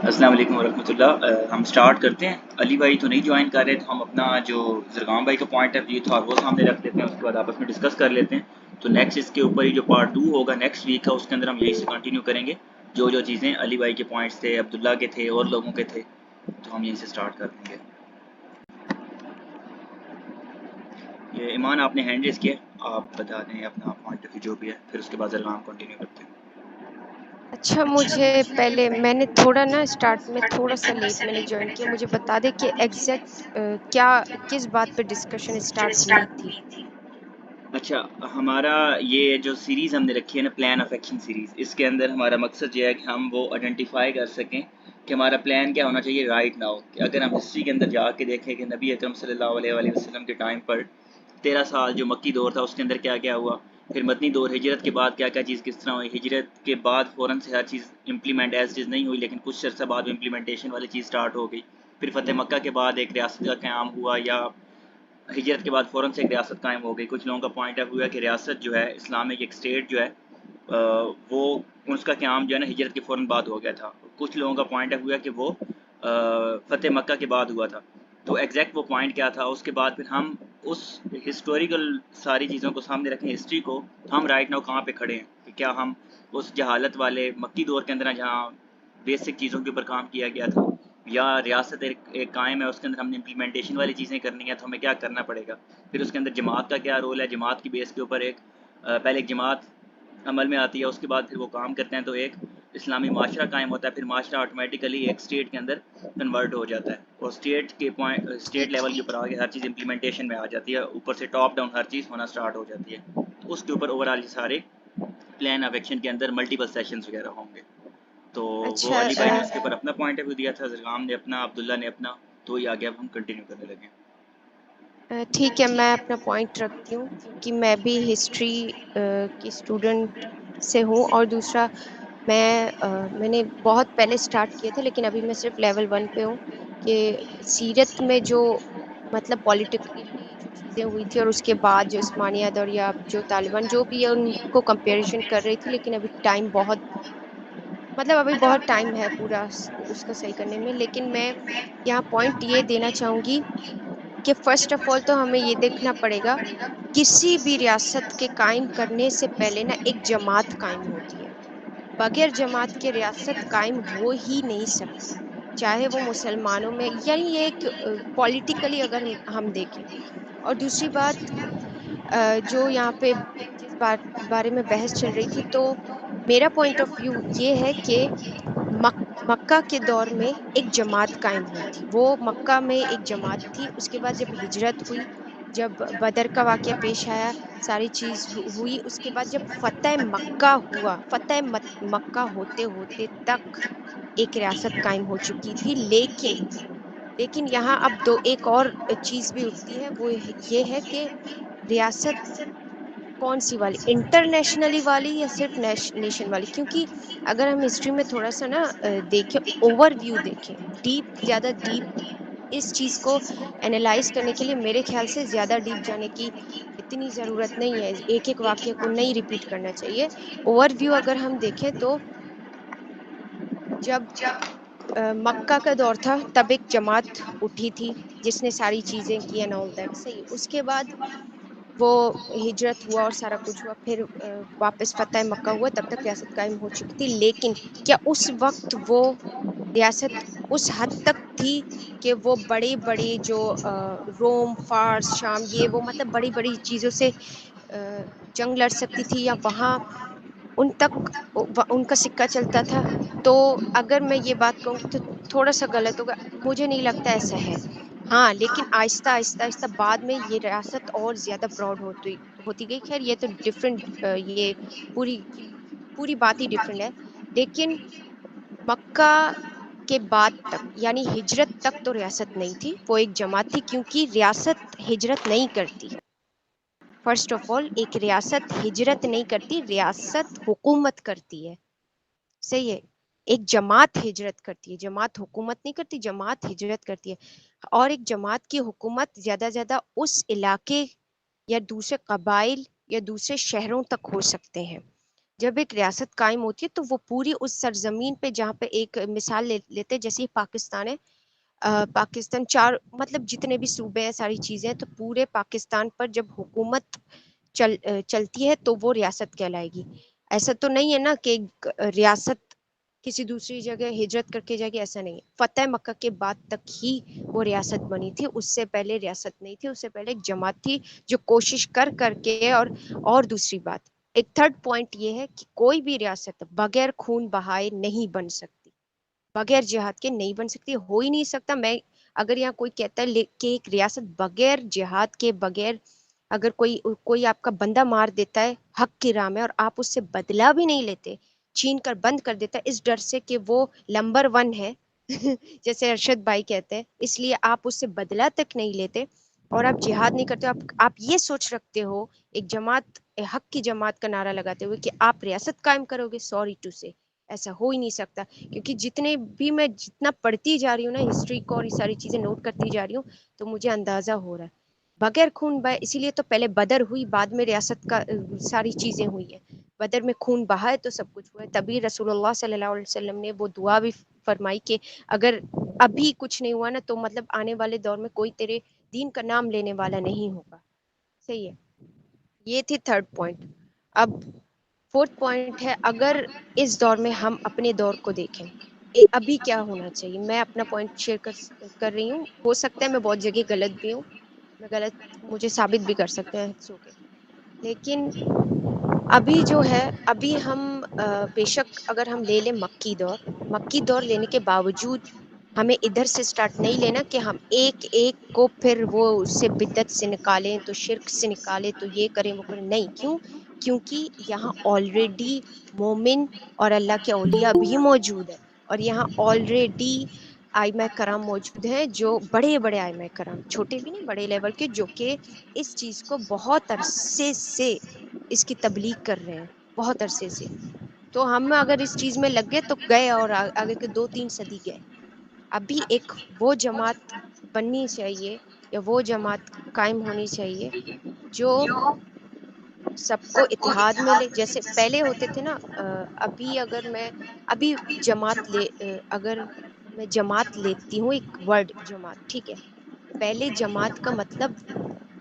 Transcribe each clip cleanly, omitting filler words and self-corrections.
السلام علیکم ورحمۃ اللہ۔ ہم سٹارٹ کرتے ہیں۔ علی بھائی تو نہیں جوائن کر رہے، تو ہم اپنا جو زرگام بھائی کا پوائنٹ آف ویو تھا وہ سامنے رکھ لیتے ہیں، اس کے بعد آپس میں ڈسکس کر لیتے ہیں۔ تو نیکسٹ اس کے اوپر ہی جو پارٹ 2 ہوگا نیکسٹ ویک کا، اس کے اندر ہم یہی سے کنٹینیو کریں گے۔ جو چیزیں علی بھائی کے پوائنٹس تھے، عبداللہ کے تھے، اور لوگوں کے تھے، تو ہم یہیں سے سٹارٹ کر دیں گے۔ یہ ایمان آپ نے ہینڈ ریز کیا، آپ بتا دیں اپنا پوائنٹ آف ویو جو بھی ہے، پھر اس کے بعد زرگام کنٹینیو کرتے ہیں۔ اچھا، مجھے پہلے میں نے تھوڑا نا اسٹارٹ میں تھوڑا سا لیٹ میں نے جوائن کیا، مجھے بتا دے کہ ایگزیکٹ کیا کس بات پہ ڈسکشن اسٹارٹ ہوئی تھی۔ اچھا، ہمارا یہ جو سیریز ہم نے رکھی ہے نا، پلان آف ایکشن سیریز، اس کے اندر ہمارا مقصد یہ ہے کہ ہم وہ آئیڈینٹیفائی کر سکیں کہ ہمارا پلان کیا ہونا چاہیے رائٹ ناؤ۔ کہ اگر ہم ہسٹری کے اندر جا کے دیکھیں کہ نبی اکرم صلی اللہ علیہ وآلہ وسلم کے ٹائم پر 13 سال جو مکی دور تھا، اس کے اندر کیا کیا ہوا، پھر مدنی دور ہجرت کے بعد کیا کیا چیز کس طرح ہوئی، ہجرت کے بعد فوراً سے ہر چیز امپلیمنٹ ایز چیز نہیں ہوئی، لیکن کچھ عرصہ بعد امپلیمنٹیشن والی چیز سٹارٹ ہو گئی، پھر فتح مکہ کے بعد ایک ریاست کا قیام ہوا، یا ہجرت کے بعد فوراً سے ایک ریاست قائم ہو گئی۔ کچھ لوگوں کا پوائنٹ آف ویو ہے کہ ریاست جو ہے اسلامک ایک اسٹیٹ جو ہے وہ اس کا قیام جو ہے نا ہجرت کے فوراً بعد ہو گیا تھا۔ کچھ لوگوں کا پوائنٹ آف ویو ہے کہ وہ فتح مکہ کے بعد ہوا تھا۔ تو ایگزیکٹ وہ پوائنٹ کیا تھا، اس کے بعد پھر ہم اس ہسٹوریکل ساری چیزوں کو سامنے رکھیں، ہسٹری کو، تو ہم رائٹ ناؤ کہاں پہ کھڑے ہیں، کہ کیا ہم اس جہالت والے مکی دور کے اندر ہیں جہاں بیسک چیزوں کے اوپر کام کیا گیا تھا، یا ریاست ایک قائم ہے، اس کے اندر ہم نے امپلیمنٹیشن والی چیزیں کرنی ہے، تو ہمیں کیا کرنا پڑے گا۔ پھر اس کے اندر جماعت کا کیا رول ہے، جماعت کی بیس کے اوپر ایک پہلے ایک جماعت عمل میں آتی ہے، اس کے بعد پھر وہ کام کرتے ہیں تو ایک اسلامی معاشرہ قائم ہوتا ہے، پھر معاشرہ آٹومیٹیکلی ایک اسٹیٹ کے اندر کنورٹ ہو جاتا ہے، اور اسٹیٹ کے پوائنٹ اسٹیٹ ٹھیک لیول کے اوپر آگے ہر چیز امپلیمنٹیشن میں آ جاتی ہے، اوپر سے ٹاپ ڈاؤن ہر چیز ہونا سٹارٹ ہو جاتی ہے۔ تو اس کے اوپر اوور آل یہ سارے پلان آف ایکشن کے اندر ملٹیپل سیشنز وغیرہ ہوں گے۔ تو وہ اچھا علی بھائی نے اس کے اوپر اپنا پوائنٹ آف ویو دیا تھا، زرگام نے اپنا، عبداللہ نے اپنا، تو یہ آگے اب ہم کنٹینیو کرنے لگے۔ ٹھیک ہے، میں اپنا پوائنٹ رکھتی ہوں کیونکہ میں بھی ہسٹری کی اسٹوڈنٹ سے ہوں، اور دوسرا میں نے بہت پہلے اسٹارٹ کیا تھا، لیکن ابھی میں صرف لیول 1 پہ ہوں، کہ سیرت میں جو مطلب پولیٹیکلی جو چیزیں ہوئی تھی، اور اس کے بعد جو عثمانیہ دور یا جو طالبان جو بھی ہے ان کو کمپیریزن کر رہی تھی، لیکن ابھی ٹائم بہت مطلب ابھی بہت ٹائم ہے پورا اس کا صحیح کرنے میں۔ لیکن میں یہاں پوائنٹ یہ دینا چاہوں گی کہ فرسٹ آف آل تو ہمیں یہ دیکھنا پڑے گا، کسی بھی ریاست کے قائم کرنے سے پہلے نا ایک جماعت قائم ہوتی ہے، بغیر جماعت کے ریاست قائم ہو ہی نہیں سکتی، چاہے وہ مسلمانوں میں، یعنی یہ ایک پولیٹیکلی اگر ہم دیکھیں۔ اور دوسری بات، جو یہاں پہ جس بارے میں بحث چل رہی تھی، تو میرا پوائنٹ آف ویو یہ ہے کہ مکہ کے دور میں ایک جماعت قائم ہوئی تھی، وہ مکہ میں ایک جماعت تھی۔ اس کے بعد جب ہجرت ہوئی، جب بدر کا واقعہ پیش آیا، ساری چیز ہوئی، اس کے بعد جب فتح مکہ ہوا، فتح مکہ ہوتے ہوتے تک ایک ریاست قائم ہو چکی تھی، لیکن یہاں اب ایک اور چیز بھی اٹھتی ہے، وہ یہ ہے کہ ریاست کون سی والی، انٹرنیشنلی والی یا صرف نیشن والی؟ کیونکہ اگر ہم ہسٹری میں تھوڑا سا نا دیکھیں، اوور ویو دیکھیں، زیادہ ڈیپ اس چیز کو اینالائز کرنے کے لیے میرے خیال سے زیادہ ڈیپ جانے کی اتنی ضرورت نہیں ہے، ایک ایک واقعے کو نہیں ریپیٹ کرنا چاہیے۔ اوور ویو اگر ہم دیکھیں تو جب مکہ کا دور تھا، تب ایک جماعت اٹھی تھی جس نے ساری چیزیں کی اینڈ آل دیٹ، صحیح۔ اس کے بعد وہ ہجرت ہوا اور سارا کچھ ہوا، پھر واپس فتح مکہ ہوا، تب تک ریاست قائم ہو چکی تھی، لیکن کیا اس وقت وہ ریاست اس حد تک تھی کہ وہ بڑے بڑے جو روم، فارس، شام، یہ وہ مطلب بڑی بڑی چیزوں سے جنگ لڑ سکتی تھی، یا وہاں ان تک ان کا سکہ چلتا تھا؟ تو اگر میں یہ بات کہوں گی تو تھوڑا سا غلط ہوگا، مجھے نہیں لگتا ایسا ہے۔ ہاں، لیکن آہستہ آہستہ آہستہ بعد میں یہ ریاست اور زیادہ براڈ ہوتی گئی۔ خیر یہ تو ڈفرینٹ، یہ پوری بات ہی ڈفرینٹ ہے، لیکن مکہ کے بعد تک یعنی ہجرت تک تو ریاست نہیں تھی، وہ ایک جماعت تھی، کیونکہ ریاست ہجرت نہیں کرتی۔ فرسٹ آف آل، ایک ریاست ہجرت نہیں کرتی، ریاست حکومت کرتی ہے، صحیح ہے۔ ایک جماعت ہجرت کرتی ہے، جماعت حکومت نہیں کرتی، جماعت ہجرت کرتی ہے۔ اور ایک جماعت کی حکومت زیادہ زیادہ اس علاقے یا دوسرے قبائل یا دوسرے شہروں تک ہو سکتے ہیں، جب ایک ریاست قائم ہوتی ہے تو وہ پوری اس سرزمین پہ، جہاں پہ ایک مثال لیتے جیسے پاکستان ہے، پاکستان چار مطلب جتنے بھی صوبے ہیں ساری چیزیں ہیں، تو پورے پاکستان پر جب حکومت چلتی ہے تو وہ ریاست کہلائے گی. ایسا تو نہیں ہے نا کہ ایک ریاست کسی دوسری جگہ ہجرت کر کے جائے گی، ایسا نہیں ہے. فتح مکہ کے بعد تک ہی وہ ریاست بنی تھی، اس سے پہلے ریاست نہیں تھی، اس سے پہلے ایک جماعت تھی جو کوشش کر کے. اور دوسری بات، ایک تھرڈ پوائنٹ یہ ہے کہ کوئی بھی ریاست بغیر خون بہائے نہیں بن سکتی، بغیر جہاد کے نہیں بن سکتی، ہو ہی نہیں سکتا. میں اگر یہاں کوئی کہتا ہے کہ ایک ریاست بغیر جہاد کے، بغیر اگر کوئی آپ کا بندہ مار دیتا ہے حق کی راہ میں اور آپ اس سے بدلہ بھی نہیں لیتے، چھین کر بند کر دیتا ہے اس ڈر سے کہ وہ نمبر 1 ہے جیسے ارشد بھائی کہتے ہیں، اس لیے آپ اس سے بدلہ تک نہیں لیتے اور آپ جہاد نہیں کرتے، آپ یہ سوچ رکھتے ہو ایک جماعت، حق کی جماعت کا نعرہ لگاتے ہوئے کہ آپ ریاست قائم کرو گے، سوری ٹو سے ایسا ہو ہی نہیں سکتا. کیونکہ میں جتنا پڑھتی جا رہی ہوں نا ہسٹری کو اور یہ ساری چیزیں نوٹ کرتی جا رہی ہوں تو مجھے اندازہ ہو رہا ہے بغیر خون بہائے. اسی لیے تو پہلے بدر ہوئی، بعد میں ریاست کا ساری چیزیں ہوئی ہیں. بدر میں خون بہا ہے تو سب کچھ ہوا ہے. تبھی رسول اللہ صلی اللہ علیہ وسلم نے وہ دعا بھی فرمائی کہ اگر ابھی کچھ نہیں ہوا نا تو مطلب آنے والے دور میں کوئی تیرے دین کا نام لینے والا نہیں ہوگا. صحیح ہے. یہ تھی تھرڈ پوائنٹ. اب فورتھ پوائنٹ ہے، اگر اس دور میں ہم اپنے دور کو دیکھیں ابھی کیا ہونا چاہیے. میں اپنا پوائنٹ شیئر کر رہی ہوں، ہو سکتا ہے میں بہت جگہ غلط بھی ہوں، میں غلط مجھے ثابت بھی کر سکتے ہیں سو کے. لیکن ابھی جو ہے، ابھی ہم بے شک اگر ہم لے لیں مکی دور لینے کے باوجود ہمیں ادھر سے سٹارٹ نہیں لینا کہ ہم ایک ایک کو پھر وہ اس سے بدعت سے نکالیں تو شرک سے نکالیں تو یہ کریں وہ کریں. نہیں، کیونکہ یہاں آلریڈی مومن اور اللہ کے اولیاء بھی موجود ہیں، اور یہاں آلریڈی ائمہ کرام موجود ہیں، جو بڑے بڑے ائمہ کرام، چھوٹے بھی نہیں بڑے لیول کے، جو کہ اس چیز کو بہت عرصے سے اس کی تبلیغ کر رہے ہیں، بہت عرصے سے. تو ہم اگر اس چیز میں لگ گئے تو گئے، اور آگے کے 2-3 صدی گئے. ابھی ایک وہ جماعت بننی چاہیے یا وہ جماعت قائم ہونی چاہیے جو سب کو اتحاد میں لے، جیسے پہلے ہوتے تھے نا. ابھی اگر میں جماعت لیتی ہوں، ایک ورڈ جماعت، ٹھیک ہے. پہلے جماعت کا مطلب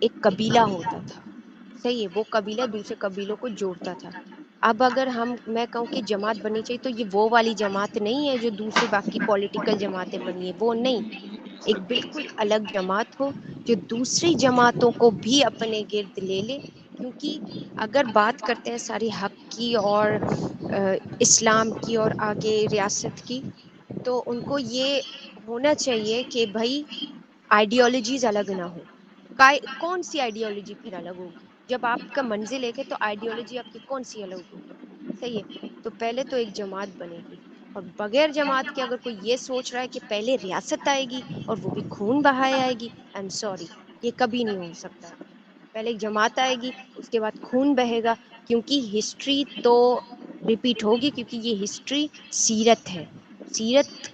ایک قبیلہ ہوتا تھا، صحیح ہے، وہ قبیلہ دوسرے قبیلوں کو جوڑتا تھا. اب اگر میں کہوں کہ جماعت بننی چاہیے تو یہ وہ والی جماعت نہیں ہے جو دوسری باقی پولیٹیکل جماعتیں بنی ہیں، وہ نہیں. ایک بالکل الگ جماعت ہو جو دوسری جماعتوں کو بھی اپنے گرد لے لے. کیونکہ اگر بات کرتے ہیں ساری حق کی اور اسلام کی اور آگے ریاست کی، تو ان کو یہ ہونا چاہیے کہ بھائی آئیڈیالوجیز الگ نہ ہو. کون سی آئیڈیالوجی پھر الگ ہوگی؟ جب آپ کا منزل ایک ہے تو آئیڈیالوجی آپ کی کون سی الگ ہوگی؟ صحیح ہے. تو پہلے تو ایک جماعت بنے گی، اور بغیر جماعت کے اگر کوئی یہ سوچ رہا ہے کہ پہلے ریاست آئے گی اور وہ بھی خون بہائے آئے گی، آئی ایم سوری، یہ کبھی نہیں ہو سکتا. پہلے ایک جماعت آئے گی، اس کے بعد خون بہے گا. کیونکہ ہسٹری تو ریپیٹ ہوگی، کیونکہ یہ ہسٹری سیرت ہے. سیرت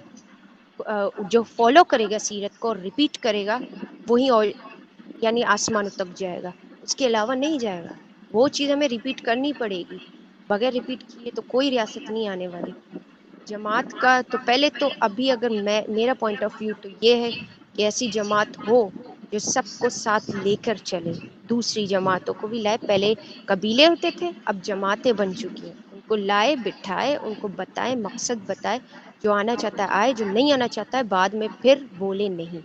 جو فالو کرے گا سیرت کو اور ریپیٹ کرے گا وہی، اور یعنی آسمانوں تک جائے گا، اس کے علاوہ نہیں جائے گا. وہ چیز ہمیں ریپیٹ کرنی پڑے گی، بغیر ریپیٹ کیے تو کوئی ریاست نہیں آنے والی. جماعت کا تو پہلے تو ابھی اگر میرا پوائنٹ آف ویو تو یہ ہے کہ ایسی جماعت ہو جو سب کو ساتھ لے کر چلے، دوسری جماعتوں کو بھی لائے. پہلے قبیلے ہوتے تھے، اب جماعتیں بن چکی ہیں. ان کو لائے، بٹھائے، ان کو بتائے، مقصد بتائے. جو آنا چاہتا ہے آئے، جو نہیں آنا چاہتا ہے بعد میں پھر بولے نہیں.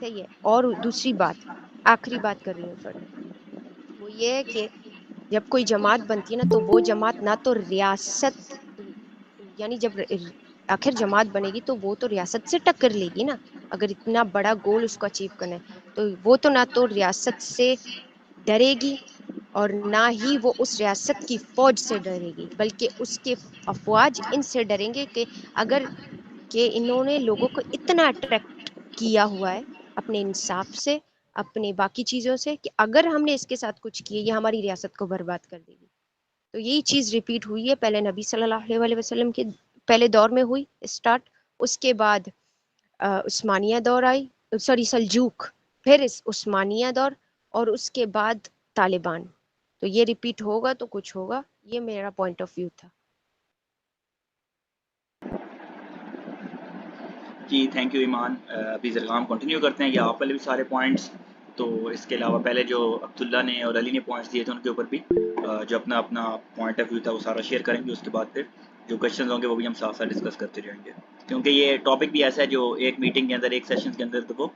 صحیح ہے. اور دوسری بات، آخری بات کر رہی ہوں سر، وہ یہ ہے کہ جب کوئی جماعت بنتی ہے نا تو وہ جماعت نہ تو ریاست، یعنی جب آخر جماعت بنے گی تو وہ تو ریاست سے ٹکر لے گی نا. اگر اتنا بڑا گول اس کو اچیو کرنا ہے تو وہ تو نہ تو ریاست سے ڈرے گی اور نہ ہی وہ اس ریاست کی فوج سے ڈرے گی، بلکہ اس کے افواج ان سے ڈریں گے کہ اگر کہ انہوں نے لوگوں کو اتنا اٹریکٹ کیا ہوا ہے اپنے انصاف سے، اپنے باقی چیزوں سے، کہ اگر ہم نے اس کے ساتھ کچھ کیے یہ ہماری ریاست کو برباد کر دے گی. تو یہی چیز ریپیٹ ہوئی ہے. پہلے نبی صلی اللہ علیہ وسلم کے پہلے دور میں ہوئی اسٹارٹ، اس کے بعد عثمانیہ دور آئی، سلجوق، پھر عثمانیہ دور، اور اس کے بعد طالبان. تو یہ ریپیٹ ہوگا تو کچھ ہوگا. یہ میرا پوائنٹ آف ویو تھا. جی تھینک یو ایمان. ابھی زرغام کنٹینیو کرتے ہیں یا آپ والے بھی سارے پوائنٹس. تو اس کے علاوہ پہلے جو عبداللہ نے اور علی نے پوائنٹس دیے تھے ان کے اوپر بھی جو اپنا اپنا پوائنٹ آف ویو تھا وہ سارا شیئر کریں گے. اس کے بعد پھر جو کوشچنز ہوں گے وہ بھی ہم ساتھ ساتھ ڈسکس کرتے جائیں گے, کیونکہ یہ ٹاپک بھی ایسا ہے جو ایک میٹنگ کے اندر ایک سیشن کے اندر تو وہ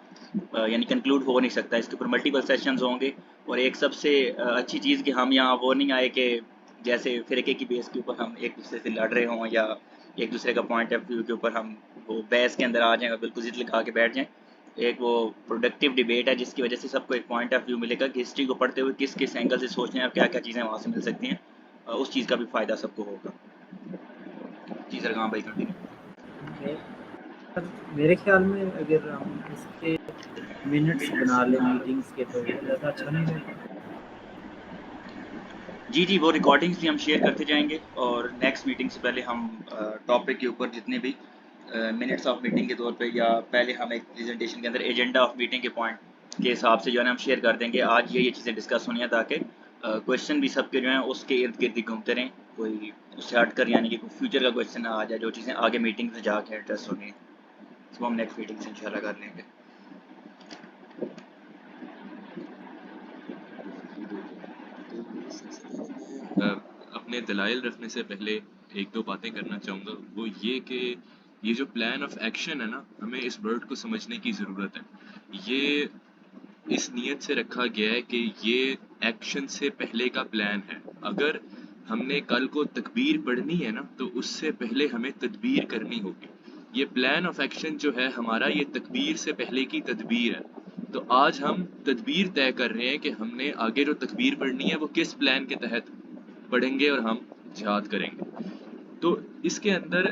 یعنی کنکلوڈ ہو نہیں سکتا. اس کے اوپر ملٹیپل سیشنز ہوں گے. اور ایک سب سے اچھی چیز کہ ہم یہاں وہ نہیں آئے کہ جیسے فرقے کی بیس کے اوپر ہم ایک دوسرے سے لڑ رہے ہوں یا ایک دوسرے کا پوائنٹ آف ویو کے اوپر ہم وہ بحث کے اندر آ جائیں اور بالکل ضد لگا کے بیٹھ جائیں. ایک وہ پروڈکٹیو ڈیبیٹ ہے جس کی وجہ سے سب کو ایک پوائنٹ آف ویو ملے گا کہ ہسٹری کو پڑھتے ہوئے کس کس اینگل سے سوچنے ہیں اور کیا کیا چیزیں وہاں سے مل سکتی ہیں. اس چیز کا بھی فائدہ سب کو ہوگا. جی سر کہاں بھائی کنٹینیو. میرے خیال میں اگر ہم اس کے منٹس بنا لیں میٹنگز کے تو زیادہ اچھا نہیں ہوگا. جی وہ ریکارڈنگز بھی ہم شیئر کرتے جائیں گے اور نیکسٹ میٹنگ سے پہلے ہم ٹاپک کے اوپر جتنے بھی منٹس آف میٹنگ کے طور پہ یا پہلے ہم ایک پریزنٹیشن کے اندر ایجنڈا آف میٹنگ کے پوائنٹ کے حساب سے جو ہے نا ہم شیئر کر دیں گے. آج یہ چیزیں ڈسکس ہونی ہیں تاکہ کویشچن بھی سب کے جو ہیں اس کے ارد گرد ہی گھومتے رہیں, کوئی اس سے ہٹ کر یعنی کہ کوئی فیوچر کا کویشچن نہ آ جائے جو چیزیں آگے میٹنگ سے جا کے ایڈریس ہونی ہیں. اس کو ہم نیکسٹ میٹنگ سے انشاءاللہ کر لیں گے. اپنے دلائل رکھنے سے پہلے ایک دو باتیں کرنا چاہوں گا. وہ یہ کہ یہ جو پلان آف ایکشن ہے نا, ہمیں اس ورڈ کو سمجھنے کی ضرورت ہے. یہ اس نیت سے رکھا گیا ہے کہ یہ ایکشن سے پہلے کا پلان ہے. اگر ہم نے کل کو تکبیر پڑھنی ہے نا تو اس سے پہلے ہمیں تدبیر کرنی ہوگی. یہ پلان آف ایکشن جو ہے ہمارا یہ تکبیر سے پہلے کی تدبیر ہے. تو آج ہم تدبیر طے کر رہے ہیں کہ ہم نے آگے جو تکبیر پڑھنی ہے وہ کس پلان کے تحت پڑھیں گے اور ہم جہاد کریں گے. تو اس کے اندر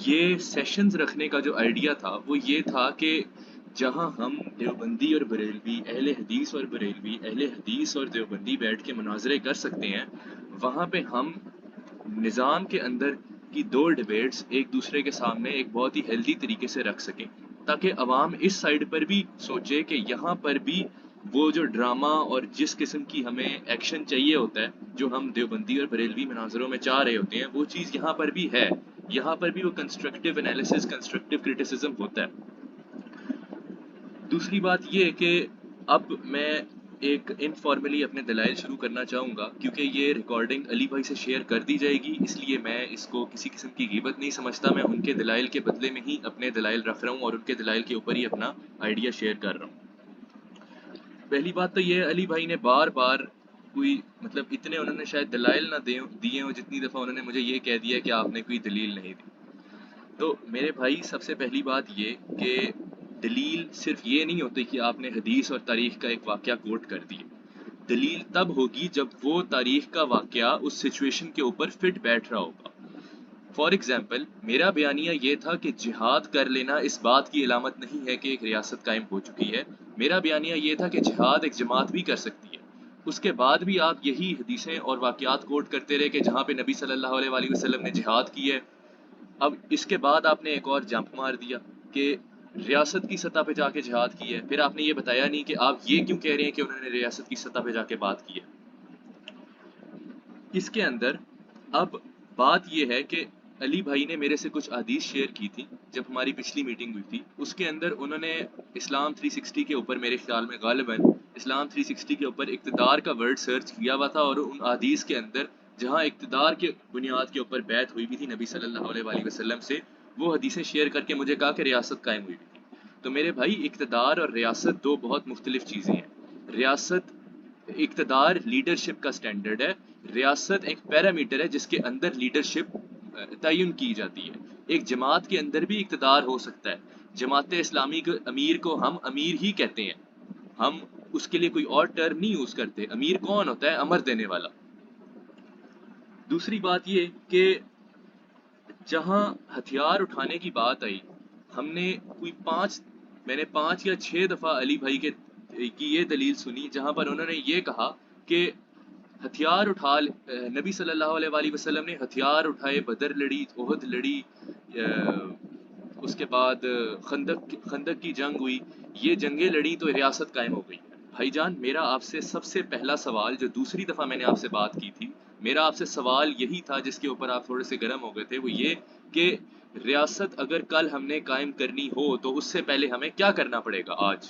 یہ سیشنز رکھنے کا جو آئیڈیا تھا وہ یہ تھا کہ جہاں ہم دیوبندی اور بریلوی, اہل حدیث اور بریلوی, اہل حدیث اور دیوبندی بیٹھ کے مناظرے کر سکتے ہیں, وہاں پہ ہم نظام کے اندر کی دو ڈیبیٹس ایک دوسرے کے سامنے ایک بہت ہی ہیلدی طریقے سے رکھ سکیں, تاکہ عوام اس سائڈ پر بھی سوچے کہ یہاں پر بھی وہ جو ڈرامہ اور جس قسم کی ہمیں ایکشن چاہیے ہوتا ہے جو ہم دیوبندی اور بریلوی مناظروں میں چاہ رہے ہوتے ہیں وہ چیز یہاں پر بھی ہے. یہاں پر بھی وہ کنسٹرکٹیو انالیسس, کنسٹرکٹیو کرٹیسزم ہوتا ہے. دوسری بات یہ کہ اب میں ایک انفارملی اپنے دلائل شروع کرنا چاہوں گا, کیونکہ یہ ریکارڈنگ علی بھائی سے شیئر کر دی جائے گی, اس لیے میں اس کو کسی قسم کی غیبت نہیں سمجھتا. میں ان کے دلائل کے بدلے میں ہی اپنے دلائل رکھ رہا ہوں اور ان کے دلائل کے اوپر ہی اپنا آئیڈیا شیئر کر رہا ہوں. پہلی بات تو یہ, علی بھائی نے بار بار کوئی مطلب اتنے انہوں نے شاید دلائل نہ دیے ہوں جتنی دفعہ انہوں نے مجھے یہ کہہ دیا کہ آپ نے کوئی دلیل نہیں دی. تو میرے بھائی سب سے پہلی بات یہ کہ دلیل صرف یہ نہیں ہوتی کہ آپ نے حدیث اور تاریخ کا ایک واقعہ کوٹ کر دیا. دلیل تب ہوگی جب وہ تاریخ کا واقعہ اس سچویشن کے اوپر فٹ بیٹھ رہا ہوگا. فار ایگزامپل میرا بیانیہ یہ تھا کہ جہاد کر لینا اس بات کی علامت نہیں ہے کہ ایک ریاست قائم ہو چکی ہے. میرا بیانیہ یہ تھا کہ جہاد ایک جماعت بھی کر سکتی ہے. اس کے بعد بھی آپ یہی حدیثیں اور واقعات کوٹ کرتے رہے کہ جہاں پہ نبی صلی اللہ علیہ وآلہ وسلم نے جہاد کی ہے. اب اس کے بعد آپ نے ایک اور جمپ مار دیا کہ ریاست کی سطح پہ جا کے جہاد کی ہے. پھر آپ نے یہ بتایا نہیں کہ آپ یہ کیوں کہہ رہے ہیں کہ انہوں نے ریاست کی سطح پہ جا کے بات کی ہے. اس کے اندر اب بات یہ ہے کہ علی بھائی نے میرے سے کچھ احادیث شیئر کی تھی جب ہماری پچھلی میٹنگ ہوئی تھی. اس کے اندر انہوں نے اسلام 360 کے اوپر میرے خیال میں غالباً اسلام 360 کے اوپر اقتدار کا ورڈ سرچ کیا ہوا تھا, اور ان احادیث کے اندر جہاں اقتدار کے بنیاد کے اوپر بیعت ہوئی بھی تھی نبی صلی اللہ علیہ وآلہ وسلم سے, وہ حدیثیں شیئر کر کے مجھے کہا کہ ریاست قائم ہوئی بھی تھی. تو میرے بھائی اقتدار اور ریاست دو بہت مختلف چیزیں ہیں. ریاست اقتدار لیڈرشپ کا سٹینڈرڈ ہے, ریاست ایک پیرامیٹر ہے جس کے اندر لیڈرشپ تعین کی جاتی ہے. ایک جماعت کے اندر بھی اقتدار ہو سکتا ہے. جماعت اسلامی کے امیر کو ہم امیر ہی کہتے ہیں, ہم اس کے لیے کوئی اور ٹرم نہیں یوز کرتے. امیر کون ہوتا ہے؟ امر دینے والا. دوسری بات یہ کہ جہاں ہتھیار اٹھانے کی بات آئی, ہم نے میں نے 5 یا 6 دفعہ علی بھائی کی یہ دلیل سنی جہاں پر انہوں نے یہ کہا کہ ہتھیار نبی صلی اللہ علیہ وآلہ وسلم نے ہتھیار اٹھائے, بدر لڑی, احد لڑی, اس کے بعد خندق کی جنگ ہوئی, یہ جنگیں لڑی تو ریاست قائم ہو گئی. بھائی جان, میرا آپ سے سب سے پہلا سوال جو دوسری دفعہ میں نے آپ سے بات کی تھی میرا آپ سے سوال یہی تھا جس کے اوپر آپ تھوڑے سے گرم ہو گئے تھے، وہ یہ کہ ریاست اگر کل ہم نے قائم کرنی ہو تو اس سے پہلے ہمیں کیا کرنا پڑے گا آج؟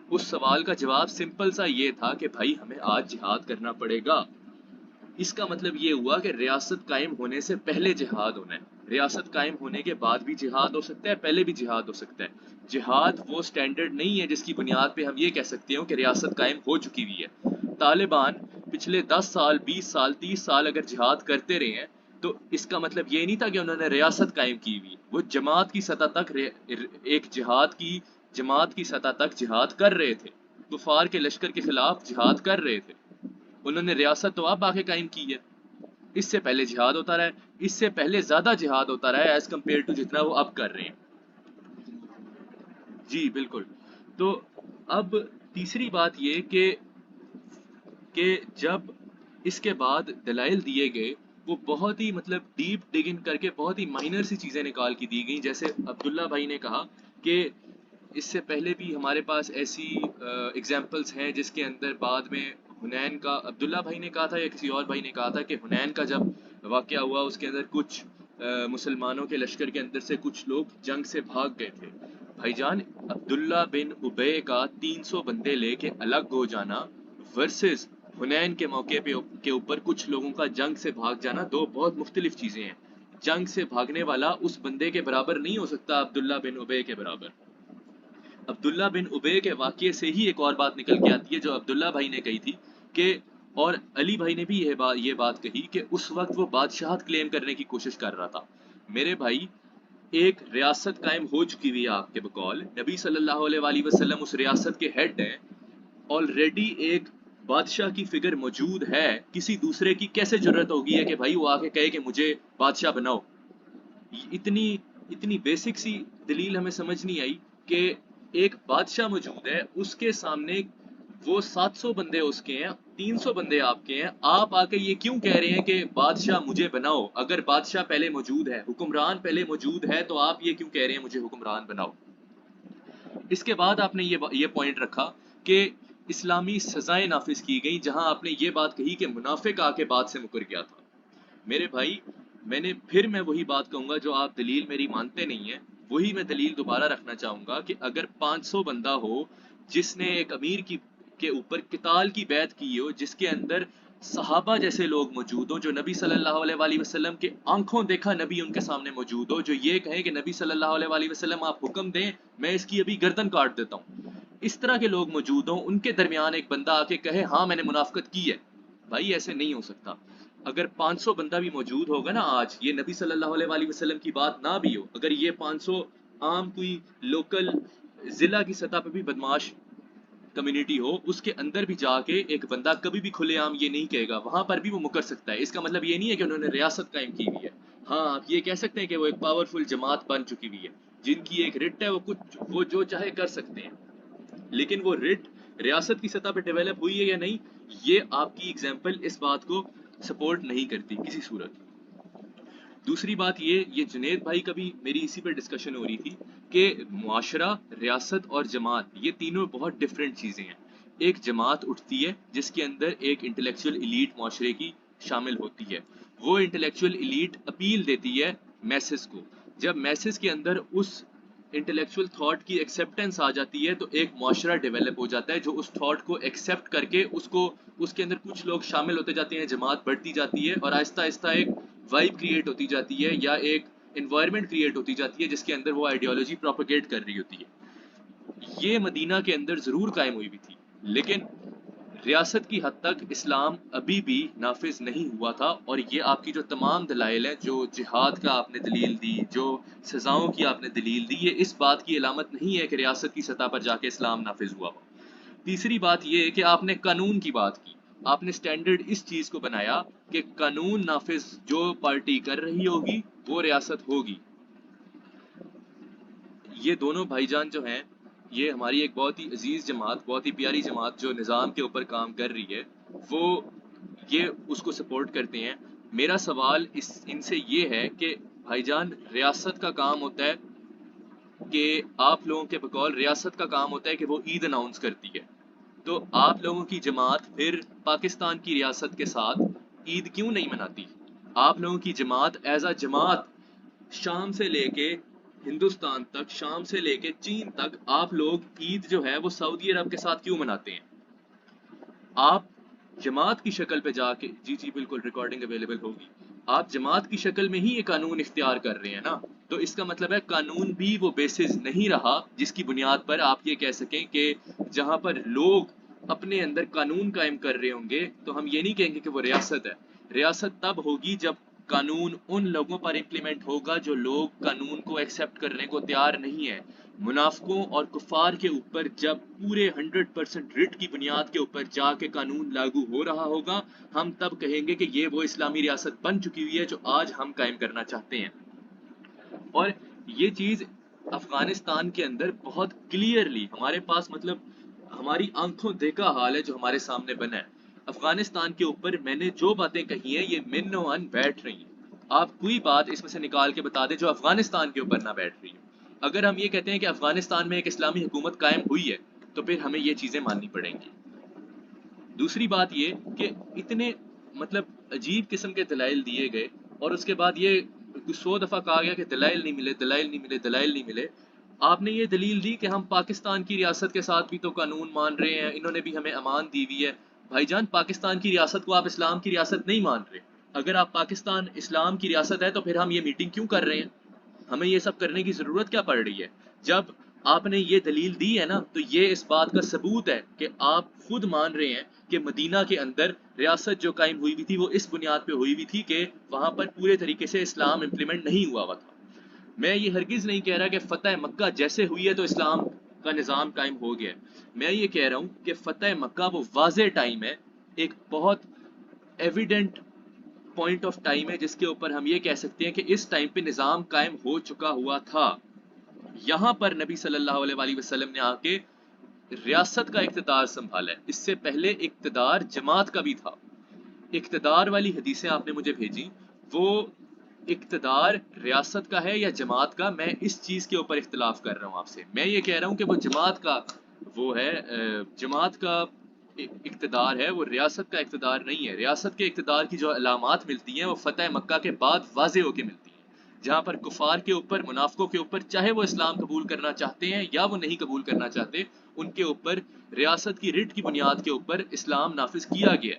اس سوال کا جواب سمپل سا یہ تھا کہ بھائی ہمیں آج جہاد کرنا پڑے گا۔ اس کا مطلب یہ ہوا کہ ریاست قائم ہونے سے پہلے جہاد ہونا ہے، ریاست قائم ہونے کے بعد بھی جہاد ہو سکتا ہے، پہلے بھی جہاد ہو سکتا ہے۔ جہاد وہ سٹینڈرڈ نہیں ہے جس کی بنیاد پہ ہم یہ کہہ سکتے ہوں کہ ریاست قائم ہو چکی ہوئی ہے۔ طالبان پچھلے 10 سال 20 سال 30 سال اگر جہاد کرتے رہے ہیں تو اس کا مطلب یہ نہیں تھا کہ انہوں نے ریاست قائم کی ہوئی، وہ جماعت کی سطح تک ایک جماعت کی سطح تک جہاد کر رہے تھے، کفار کے لشکر کے خلاف جہاد کر رہے تھے۔ انہوں نے ریاست تو اب آگے قائم کی ہے، اس سے پہلے جہاد ہوتا رہا ہے، اس سے پہلے زیادہ جہاد ہوتا رہا ہے ایز کمپیئر ٹو جتنا وہ اب کر رہے ہیں۔ جی بالکل۔ تو اب تیسری بات یہ کہ جب اس کے بعد دلائل دیے گئے وہ بہت ہی مطلب ڈیپ ڈگن کر کے بہت ہی مائنر سی چیزیں نکال کے دی گئیں، جیسے عبداللہ بھائی نے کہا کہ اس سے پہلے بھی ہمارے پاس ایسی ایگزامپلس ہیں جس کے اندر بعد میں حنین کا، عبداللہ بھائی نے کہا تھا یا کسی اور بھائی نے کہا تھا کہ حنین کا جب واقعہ ہوا اس کے اندر کچھ مسلمانوں کے لشکر کے اندر سے کچھ لوگ جنگ سے بھاگ گئے تھے۔ بھائی جان، عبداللہ بن ابے کا 300 بندے لے کے الگ ہو جانا ورسز حنین کے موقع کے اوپر کچھ لوگوں کا جنگ سے بھاگ جانا، دو بہت مختلف چیزیں ہیں۔ جنگ سے بھاگنے والا اس بندے کے برابر نہیں ہو سکتا عبداللہ بن ابے کے برابر۔ عبداللہ بن ابے کے واقعے سے ہی ایک اور بات نکل کے آتی ہے جو عبداللہ بھائی نے کہی تھی کہ، اور علی بھائی نے بھی یہ بات کہی کہ اس وقت وہ بادشاہت کلیم کرنے کی کوشش کر رہا تھا۔ میرے بھائی، ایک ریاست قائم ہو چکی ہوئی ہے آپ کے بقول، نبی صلی اللہ علیہ وآلہ وسلم اس ریاست کے ہیڈ ہیں، آلریڈی ایک بادشاہ کی فگر موجود ہے، کسی دوسرے کی کیسے جرت ہوگی ہے کہ بھائی وہ آ کے کہے کہ مجھے بادشاہ بناؤ؟ اتنی بیسک سی دلیل ہمیں سمجھ نہیں آئی کہ ایک بادشاہ موجود ہے، اس کے سامنے وہ 700 بندے اس کے ہیں، 300 بندے آپ کے ہیں، آپ آ کے یہ کیوں کہہ رہے ہیں کہ بادشاہ مجھے بناؤ؟ اگر بادشاہ پہلے موجود ہے، حکمران پہلے موجود ہے، تو آپ یہ کیوں کہہ رہے ہیں مجھے حکمران بناؤ؟ اس کے بعد آپ نے یہ پوائنٹ رکھا کہ اسلامی سزائیں نافذ کی گئیں، جہاں آپ نے یہ بات کہی کہ منافق آ کے بات سے مکر گیا تھا۔ میرے بھائی، میں وہی بات کہوں گا جو آپ دلیل میری مانتے نہیں ہیں، وہی میں دلیل دوبارہ رکھنا چاہوں گا کہ اگر 500 بندہ ہو جس نے ایک امیر کے اوپر قتال کی بیعت کی ہو، جس کے اندر صحابہ جیسے لوگ موجود ہوں، جو نبی صلی اللہ علیہ وآلہ وسلم کے آنکھوں دیکھا نبی ان کے سامنے موجود ہو، جو یہ کہیں کہ نبی صلی اللہ علیہ وآلہ وسلم آپ حکم دیں، میں اس کی ابھی گردن کاٹ دیتا ہوں، اس طرح کے لوگ موجود ہوں، ان کے درمیان ایک بندہ آ کے کہے ہاں میں نے منافقت کی ہے، بھائی ایسے نہیں ہو سکتا۔ اگر 500 بندہ بھی موجود ہوگا نا آج، یہ نبی صلی اللہ علیہ وآلہ وسلم کی بات نہ بھی ہو، اگر یہ 500 عام کوئی لوکل ضلع کی سطح پہ بھی بدماش کمیونٹی ہو، اس کے اندر بھی جا کے ایک بندہ کبھی بھی کھلے عام یہ نہیں کہے گا، وہاں پر بھی وہ مکر سکتا ہے۔ اس کا مطلب یہ نہیں ہے کہ انہوں نے ریاست قائم کی ہوئی ہے، ہاں آپ یہ کہہ سکتے ہیں کہ وہ ایک پاورفل جماعت بن چکی ہوئی ہے جن کی ایک رٹ ہے، وہ جو چاہے کر سکتے ہیں، لیکن وہ رٹ ریاست کی سطح پہ ڈیولپ ہوئی ہے یا نہیں، یہ آپ کی ایگزامپل اس بات کو سپورٹ نہیں کرتی کسی صورت۔ دوسری بات یہ جنید بھائی کا بھی میری اسی پر ڈسکشن ہو رہی تھی کہ معاشرہ، ریاست اور جماعت یہ تینوں بہت ڈیفرنٹ چیزیں ہیں۔ ایک جماعت اٹھتی ہے جس کے اندر ایک انٹلیکچوئل ایلیٹ معاشرے کی شامل ہوتی ہے، وہ انٹلیکچوئل ایلیٹ اپیل دیتی ہے میسز کو، جب میسز کے اندر اس انٹلیکچوئل تھاٹ کی ایکسیپٹنس آ جاتی ہے تو ایک معاشرہ ڈیولپ ہو جاتا ہے جو اس تھاٹ کو ایکسیپٹ کر کے اس کے اندر کچھ لوگ شامل ہوتے جاتے ہیں، جماعت بڑھتی جاتی ہے اور آہستہ آہستہ ایک وائب کریٹ ہوتی جاتی ہے یا ایک انوائرمنٹ کریٹ ہوتی جاتی ہے جس کے اندر وہ آئیڈیالوجی پروپیگیٹ کر رہی ہوتی ہے۔ یہ مدینہ کے اندر ضرور قائم ہوئی بھی تھی، لیکن ریاست کی حد تک اسلام ابھی بھی نافذ نہیں ہوا تھا، اور یہ آپ کی جو تمام دلائل ہیں، جو جہاد کا آپ نے دلیل دی، جو سزاؤں کی آپ نے دلیل دی، یہ اس بات کی علامت نہیں ہے کہ ریاست کی سطح پر جا کے اسلام نافذ ہوا ہو۔ تیسری بات یہ ہے کہ آپ نے قانون کی بات کی، آپ نے سٹینڈرڈ اس چیز کو بنایا کہ قانون نافذ جو پارٹی کر رہی ہوگی وہ ریاست ہوگی۔ یہ دونوں بھائی جان جو ہیں، یہ ہماری ایک بہت ہی عزیز جماعت، بہت ہی پیاری جماعت جو نظام کے اوپر کام کر رہی ہے، وہ یہ اس کو سپورٹ کرتے ہیں۔ میرا سوال ان سے یہ ہے کہ بھائی جان، ریاست کا کام ہوتا ہے کہ آپ لوگوں کے بقول ریاست کا کام ہوتا ہے کہ وہ عید اناؤنس کرتی ہے، تو آپ لوگوں کی جماعت پھر پاکستان کی ریاست کے ساتھ عید کیوں نہیں مناتی؟ آپ لوگوں کی جماعت ایز اے جماعت شام سے لے کے ہندوستان تک، شام سے لے کے چین تک، آپ لوگ عید جو ہے وہ سعودی عرب کے ساتھ کیوں مناتے ہیں؟ آپ جماعت کی شکل پہ جا کے، جی بالکل ریکارڈنگ اویلیبل ہوگی، آپ جماعت کی شکل میں ہی یہ قانون اختیار کر رہے ہیں نا، تو اس کا مطلب ہے قانون بھی وہ بیسس نہیں رہا جس کی بنیاد پر آپ یہ کہہ سکیں کہ جہاں پر لوگ اپنے اندر قانون قائم کر رہے ہوں گے تو ہم یہ نہیں کہیں گے کہ وہ ریاست ہے. ریاست تب ہوگی جب قانون ان لوگوں پر امپلیمنٹ ہوگا جو لوگ قانون کو ایکسیپٹ کرنے کو تیار نہیں ہے. منافقوں اور کفار کے اوپر جب پورے 100% رٹ کی بنیاد کے اوپر جا کے قانون لاگو ہو رہا ہوگا، ہم تب کہیں گے کہ یہ وہ اسلامی ریاست بن چکی ہوئی ہے جو آج ہم قائم کرنا چاہتے ہیں. اور یہ چیز افغانستان کے اندر بہت کلیئرلی ہمارے پاس، مطلب ہماری آنکھوں دیکھا حال ہے جو ہمارے سامنے بنا ہے. افغانستان کے اوپر میں نے جو باتیں کہی ہیں یہ من و ان بیٹھ رہی ہیں. آپ کوئی بات اس میں سے نکال کے بتا دیں جو افغانستان کے اوپر نہ بیٹھ رہی ہے. اگر ہم یہ کہتے ہیں کہ افغانستان میں ایک اسلامی حکومت قائم ہوئی ہے تو پھر ہمیں یہ چیزیں ماننی پڑیں گی. دوسری بات یہ کہ اتنے مطلب عجیب قسم کے دلائل دیے گئے اور اس کے بعد یہ 100 دفعہ کہا گیا کہ دلائل نہیں ملے، دلائل نہیں ملے، دلائل نہیں ملے. آپ نے یہ دلیل دی کہ ہم پاکستان کی ریاست کے ساتھ بھی تو قانون مان رہے ہیں، انہوں نے بھی ہمیں امان دی ہوئی ہے. بھائی جان، پاکستان کی ریاست کو آپ اسلام کی ریاست نہیں مان رہے. اگر آپ پاکستان اسلام کی ریاست ہے تو پھر ہم یہ میٹنگ کیوں کر رہے ہیں؟ ہمیں یہ سب کرنے کی ضرورت کیا پڑ رہی ہے؟ جب آپ نے یہ دلیل دی ہے نا تو یہ اس بات کا ثبوت ہے کہ آپ خود مان رہے ہیں کہ مدینہ کے اندر ریاست جو قائم ہوئی ہوئی تھی وہ اس بنیاد پہ ہوئی ہوئی تھی کہ وہاں پر پورے طریقے سے اسلام امپلیمنٹ نہیں ہوا ہوا تھا. میں یہ ہرگز نہیں کہہ رہا کہ فتح مکہ جیسے ہوئی ہے تو اسلام کا نظام قائم ہو گیا. میں یہ کہہ رہا ہوں کہ فتح مکہ وہ واضح ٹائم ہے، ایک بہت ایویڈنٹ پوائنٹ آف ٹائم ہے جس کے اوپر ہم یہ کہہ سکتے ہیں کہ اس ٹائم پہ نظام قائم ہو چکا ہوا تھا. یہاں پر نبی صلی اللہ علیہ وآلہ وسلم نے آ کے ریاست کا اقتدار سنبھالا ہے. اس سے پہلے اقتدار جماعت کا بھی تھا. اقتدار والی حدیثیں آپ نے مجھے بھیجی، وہ اقتدار ریاست کا ہے یا جماعت کا؟ میں اس چیز کے اوپر اختلاف کر رہا ہوں آپ سے. میں یہ کہہ رہا ہوں کہ وہ جماعت کا وہ ہے، جماعت کا اقتدار ہے، وہ ریاست کا اقتدار نہیں ہے. ریاست کے اقتدار کی جو علامات ملتی ہیں وہ فتح مکہ کے بعد واضح ہو کے ملتی ہیں، جہاں پر کفار کے اوپر، منافقوں کے اوپر، چاہے وہ اسلام قبول کرنا چاہتے ہیں یا وہ نہیں قبول کرنا چاہتے، ان کے اوپر ریاست کی رٹ کی بنیاد کے اوپر اسلام نافذ کیا گیا.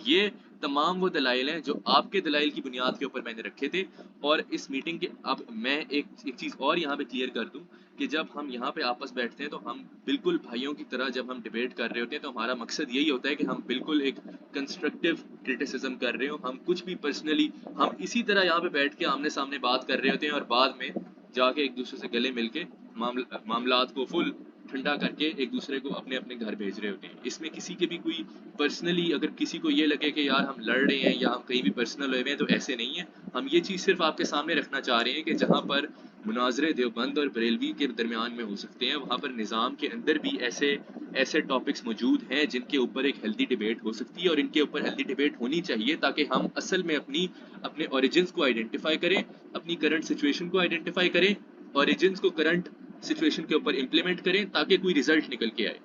یہ تمام وہ دلائل ہیں جو آپ کے دلائل کی بنیاد کے اوپر میں نے رکھے تھے. اور اس میٹنگ کے اب میں ایک چیز اور یہاں پہ کلیئر کر دوں کہ جب ہم یہاں پہ آپس بیٹھتے ہیں تو ہم بالکل بھائیوں کی طرح جب ہم ڈیبیٹ کر رہے ہوتے ہیں تو ہمارا مقصد یہی ہوتا ہے کہ ہم بالکل ایک کنسٹرکٹیو کرٹیسزم کر رہے ہوں. ہم کچھ بھی پرسنلی، ہم اسی طرح یہاں پہ بیٹھ کے آمنے سامنے بات کر رہے ہوتے ہیں اور بعد میں جا کے ایک دوسرے سے گلے مل کے معاملات کو فل ٹھنڈا کر کے ایک دوسرے کو اپنے اپنے گھر بھیج رہے ہوتے ہیں. اس میں کسی کے بھی کوئی پرسنلی اگر کسی کو یہ لگے کہ یار ہم لڑ رہے ہیں یا ہم کہیں بھی پرسنل ہوئے ہیں تو ایسے نہیں ہے. ہم یہ چیز صرف آپ کے سامنے رکھنا چاہ رہے ہیں کہ جہاں پر مناظرے دیوبند اور بریلوی کے درمیان میں ہو سکتے ہیں، وہاں پر نظام کے اندر بھی ایسے ٹاپکس موجود ہیں جن کے اوپر ایک ہیلدی ڈیبیٹ ہو سکتی ہے، اور ان کے اوپر ہیلدی ڈیبیٹ ہونی چاہیے تاکہ ہم اصل میں اپنے اوریجنز کو آئیڈینٹیفائی کریں، اپنی کرنٹ سچویشن کو آئیڈینٹیفائی کریں، اوریجنز کو کرنٹ سچویشن کے اوپر امپلیمنٹ کریں تاکہ کوئی ریزلٹ نکل کے آئے.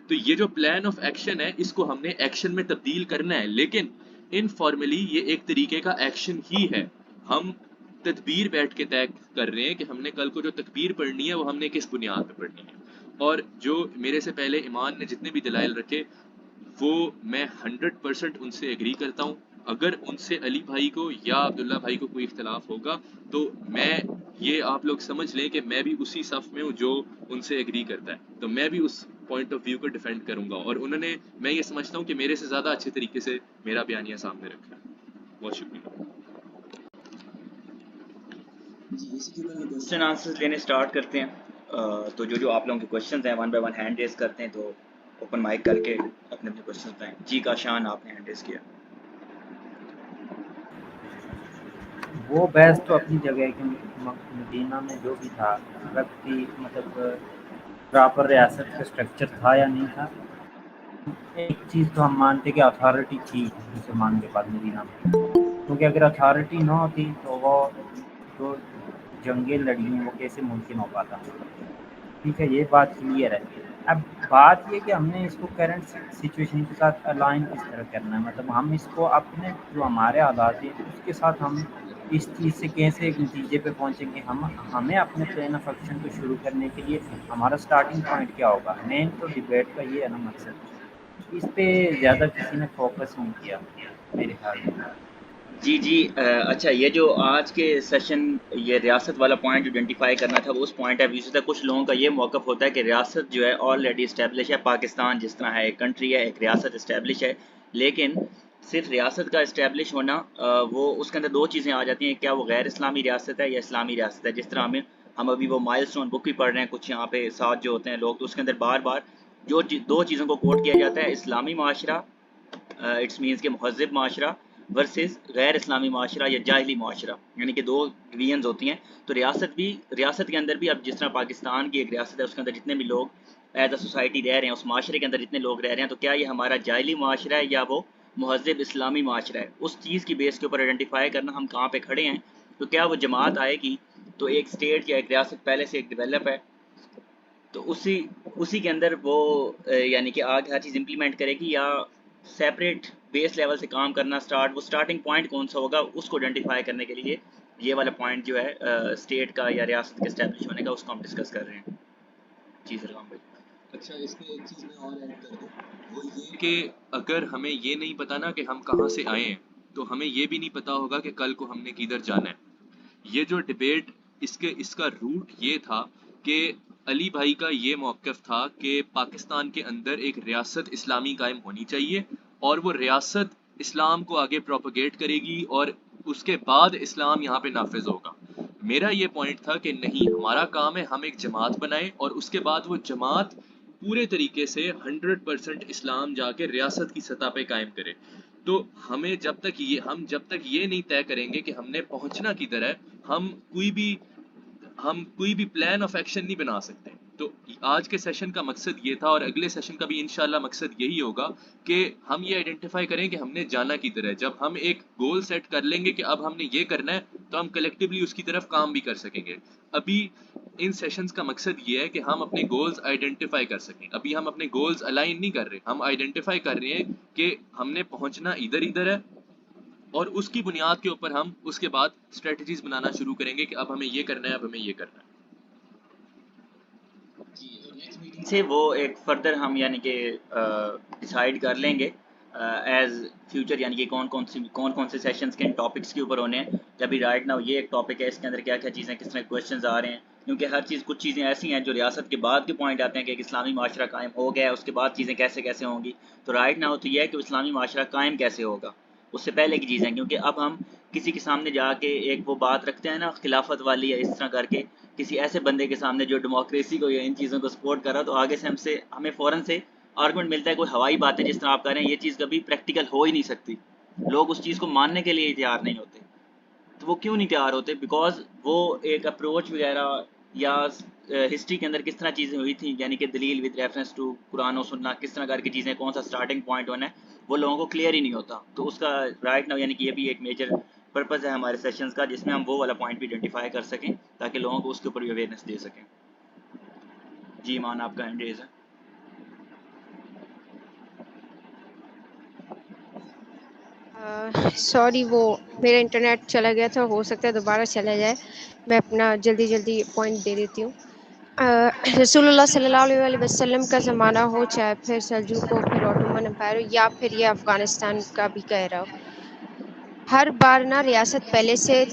تو یہ جو پلان آف ایکشن ہے اس کو ہم نے ایکشن میں تبدیل کرنا ہے، لیکن انفارملی یہ ایک طریقے کا ایکشن ہی ہے. ہم تدبیر بیٹھ کے طے کر رہے ہیں کہ ہم نے کل کو جو تکبیر پڑھنی ہے وہ ہم نے کس بنیاد پہ پڑھنی ہے. اور جو میرے سے پہلے ایمان نے جتنے بھی دلائل رکھے وہ میں 100% ان سے ایگری کرتا ہوں. اگر ان سے علی بھائی کو یا عبداللہ بھائی کو کوئی اختلاف ہوگا تو میں یہ آپ لوگ سمجھ لیں کہ میں بھی اسی صف میں ہوں جو ان سے ایگری کرتا ہے. تو میں بھی اس پوائنٹ آف ویو کو ڈیفینڈ کروں گا، اور انہوں نے، میں یہ سمجھتا ہوں کہ میرے سے زیادہ اچھے طریقے سے میرا بیانیہ سامنے رکھا ہے. بہت شکریہ. کوشچن آنسرز لینے سٹارٹ کرتے ہیں. تو جو آپ لوگوں کے کوشچنز ہیں one by one hand raise کرتے ہیں، تو اوپن مائک کر کے اپنے اپنے کوشچنز بتائیں. جی کاشان، آپ نے ہینڈ ریز کیا. وہ بحث تو اپنی جگہ ہے کہ مدینہ میں جو بھی تھا رکھتی مطلب پراپر ریاست کا اسٹرکچر تھا یا نہیں تھا. ایک چیز تو ہم مانتے کہ اتھارٹی تھی مسلمان کے پاس مدینہ میں، کیونکہ اگر اتھارٹی نہ ہوتی تو وہ جو جنگیں لڑی ہیں وہ کیسے ممکن ہو پاتا. ٹھیک ہے، یہ بات کلیئر ہے. اب بات یہ کہ ہم نے اس کو کرنٹ سچویشن کے ساتھ الائن کس طرح کرنا ہے، مطلب ہم اس کو اپنے جو ہمارے حالات ہیں اس کے ساتھ ہم اس چیز سے کیسے ایک نتیجے پہ پہنچیں گے. ہمیں اپنے پلان آف ایکشن کو شروع کرنے کے لیے ہمارا سٹارٹنگ پوائنٹ کیا ہوگا. مین تو ڈبیٹ کا یہ ہے نا مقصد، اس پہ زیادہ کسی نے فوکس نہیں کیا میرے خیال میں. جی اچھا، یہ جو آج کے سیشن یہ ریاست والا پوائنٹ آئیڈینٹیفائی کرنا تھا، وہ اس پوائنٹ آف ویو سے تھا. کچھ لوگوں کا یہ موقف ہوتا ہے کہ ریاست جو ہے آلریڈی اسٹیبلش ہے. پاکستان جس طرح ہے ایک کنٹری ہے، ایک ریاست اسٹیبلش ہے، لیکن صرف ریاست کا اسٹیبلش ہونا وہ اس کے اندر دو چیزیں آ جاتی ہیں. کیا وہ غیر اسلامی ریاست ہے یا اسلامی ریاست ہے؟ جس طرح ہم ابھی وہ مائل سٹون بک بھی پڑھ رہے ہیں، کچھ یہاں پہ ساتھ جو ہوتے ہیں لوگ، تو اس کے اندر بار بار جو دو چیزوں کو کوٹ کیا جاتا ہے: اسلامی معاشرہ، اٹس مینس کہ مہذب معاشرہ، ورسز غیر اسلامی معاشرہ یا جاہلی معاشرہ، یعنی کہ دو ڈویژنز ہوتی ہیں. تو ریاست کے اندر بھی اب جس طرح پاکستان کی ایک ریاست ہے، اس کے اندر جتنے بھی لوگ ایز اے سوسائٹی رہ رہے ہیں، اس معاشرے کے اندر جتنے لوگ رہ رہے ہیں، تو کیا یہ ہمارا جاہلی معاشرہ ہے یا وہ مہذب اسلامی معاشرہ ہے؟ اس چیز کی بیس کے اوپر آئیڈینٹیفائی کرنا ہم کہاں پہ کھڑے ہیں. تو کیا وہ جماعت آئے گی تو ایک اسٹیٹ یا ایک ریاست پہلے سے ایک ڈیولپ ہے، تو اسی کے اندر وہ یعنی کہ آگے ہر چیز امپلیمنٹ کرے گی، یا سیپریٹ بیس لیول سے کام کرنا وہ سٹارٹنگ پوائنٹ کون سا ہوگا، اس کو آئیڈینٹیفائی کرنے کے لیے یہ والا پوائنٹ جو ہے اسٹیٹ کا یا ریاست کے اسٹیبلش ہونے کا، اس کو ہم ڈسکس کر رہے ہیں. جی سلام بھائی. اچھا، اس میں ایک چیز میں اور ایڈ کر دوں، وہ یہ کہ اگر ہمیں یہ نہیں پتا نا کہ ہم کہاں سے آئے ہیں، تو ہمیں یہ بھی نہیں پتا ہوگا کہ کل کو ہم نے کدھر جانا ہے. یہ جو ڈیبیٹ اس کا روٹ یہ تھا کہ علی بھائی کا یہ موقف تھا کہ پاکستان کے اندر ایک ریاست اسلامی قائم ہونی چاہیے، اور وہ ریاست اسلام کو آگے پروپیگیٹ کرے گی، اور اس کے بعد اسلام یہاں پہ نافذ ہوگا. میرا یہ پوائنٹ تھا کہ نہیں، ہمارا کام ہے ہم ایک جماعت بنائیں، اور اس کے بعد وہ جماعت پورے طریقے سے 100% اسلام جا کے ریاست کی سطح پہ قائم کرے. تو ہمیں جب تک یہ نہیں طے کریں گے کہ ہم نے پہنچنا کدھر ہے، ہم کوئی بھی پلان آف ایکشن نہیں بنا سکتے. تو آج کے سیشن کا مقصد یہ تھا، اور اگلے سیشن کا بھی انشاءاللہ مقصد یہی ہوگا کہ ہم یہ آئیڈینٹیفائی کریں کہ ہم نے جانا کدھر ہے. جب ہم ایک گول سیٹ کر لیں گے کہ اب ہم نے یہ کرنا ہے، تو ہم کلیکٹیولی اس کی طرف کام بھی کر سکیں گے. ابھی ان سیشنز کا مقصد یہ ہے کہ ہم اپنے گولز آئیڈینٹیفائی کر سکیں. ابھی ہم اپنے گولز الائن نہیں کر رہے، ہم آئیڈینٹیفائی کر رہے ہیں کہ ہم نے پہنچنا ادھر ہے، اور اس کی بنیاد کے اوپر ہم اس کے بعد اسٹریٹجیز بنانا شروع کریں گے کہ اب ہمیں یہ کرنا ہے، اب ہمیں یہ کرنا ہے. جی، اور نیکسٹ میٹنگ سے وہ ایک فردر ہم یعنی کہ ڈیسائیڈ کر لیں گے ایز فیوچر، یعنی کہ کون کون سے سیشنز کے ٹاپکس کے اوپر ہونے ہیں. ابھی رائٹ ناؤ یہ ایک ٹاپک ہے، اس کے اندر کیا کیا چیزیں، کس طرح کویشچنز آ رہے ہیں، کیونکہ کچھ چیزیں ایسی ہیں جو ریاست کے بعد کے پوائنٹ آتے ہیں کہ ایک اسلامی معاشرہ قائم ہو گیا ہے، اس کے بعد چیزیں کیسے ہوں گی. تو رائٹ ناؤ تو یہ ہے کہ اسلامی معاشرہ قائم کیسے ہوگا، اس سے پہلے کی چیزیں. کیونکہ اب ہم کسی کے سامنے جا کے ایک وہ بات رکھتے ہیں نا خلافت والی، یا اس طرح کر کے کسی ایسے بندے کے سامنے جو ڈیموکریسی کو یا ان چیزوں کو سپورٹ کر رہا، تو آگے سے ہمیں فوراً سے آرگومنٹ ملتا ہے کوئی ہوائی باتیں جس طرح آپ کہہ رہے ہیں، یہ چیز کبھی پریکٹیکل ہو ہی نہیں سکتی. لوگ اس چیز کو ماننے کے لیے تیار نہیں ہوتے. تو وہ کیوں نہیں تیار ہوتے؟ بیکاز وہ ایک اپروچ وغیرہ یا ہسٹری کے اندر کس طرح چیزیں ہوئی تھیں، یعنی کہ دلیل وتھ ریفرنس ٹو قرآن و سننا، کس طرح کر کے چیزیں، کون سا سٹارٹنگ پوائنٹ ہونا ہے، وہ لوگوں کو کلیئر ہی نہیں ہوتا. تو اس کا رائٹ ناؤ یعنی کہ یہ بھی ایک میجر پرپز ہے ہمارے سیشنز کا، جس میں ہم وہ والا پوائنٹ بھی آئیڈینٹیفائی کر سکیں تاکہ لوگوں کو اس کے اوپر بھی اویئرنیس دے سکیں. جی ایمان، آپ کا ہینڈ ریز ہے. سوری، وہ میرا انٹرنیٹ چلا گیا تھا، ہو سکتا ہے دوبارہ چلا جائے. میں اپنا جلدی پوائنٹ دے دیتی ہوں. رسول اللہ صلی اللہ علیہ وسلم کا زمانہ ہو، چاہے پھر سلجوق ہو، پھر اوٹومن امپائر ہو، یا پھر یہ افغانستان کا بھی کہہ رہا ہو، ہر بار نہ ریاست پہلے سے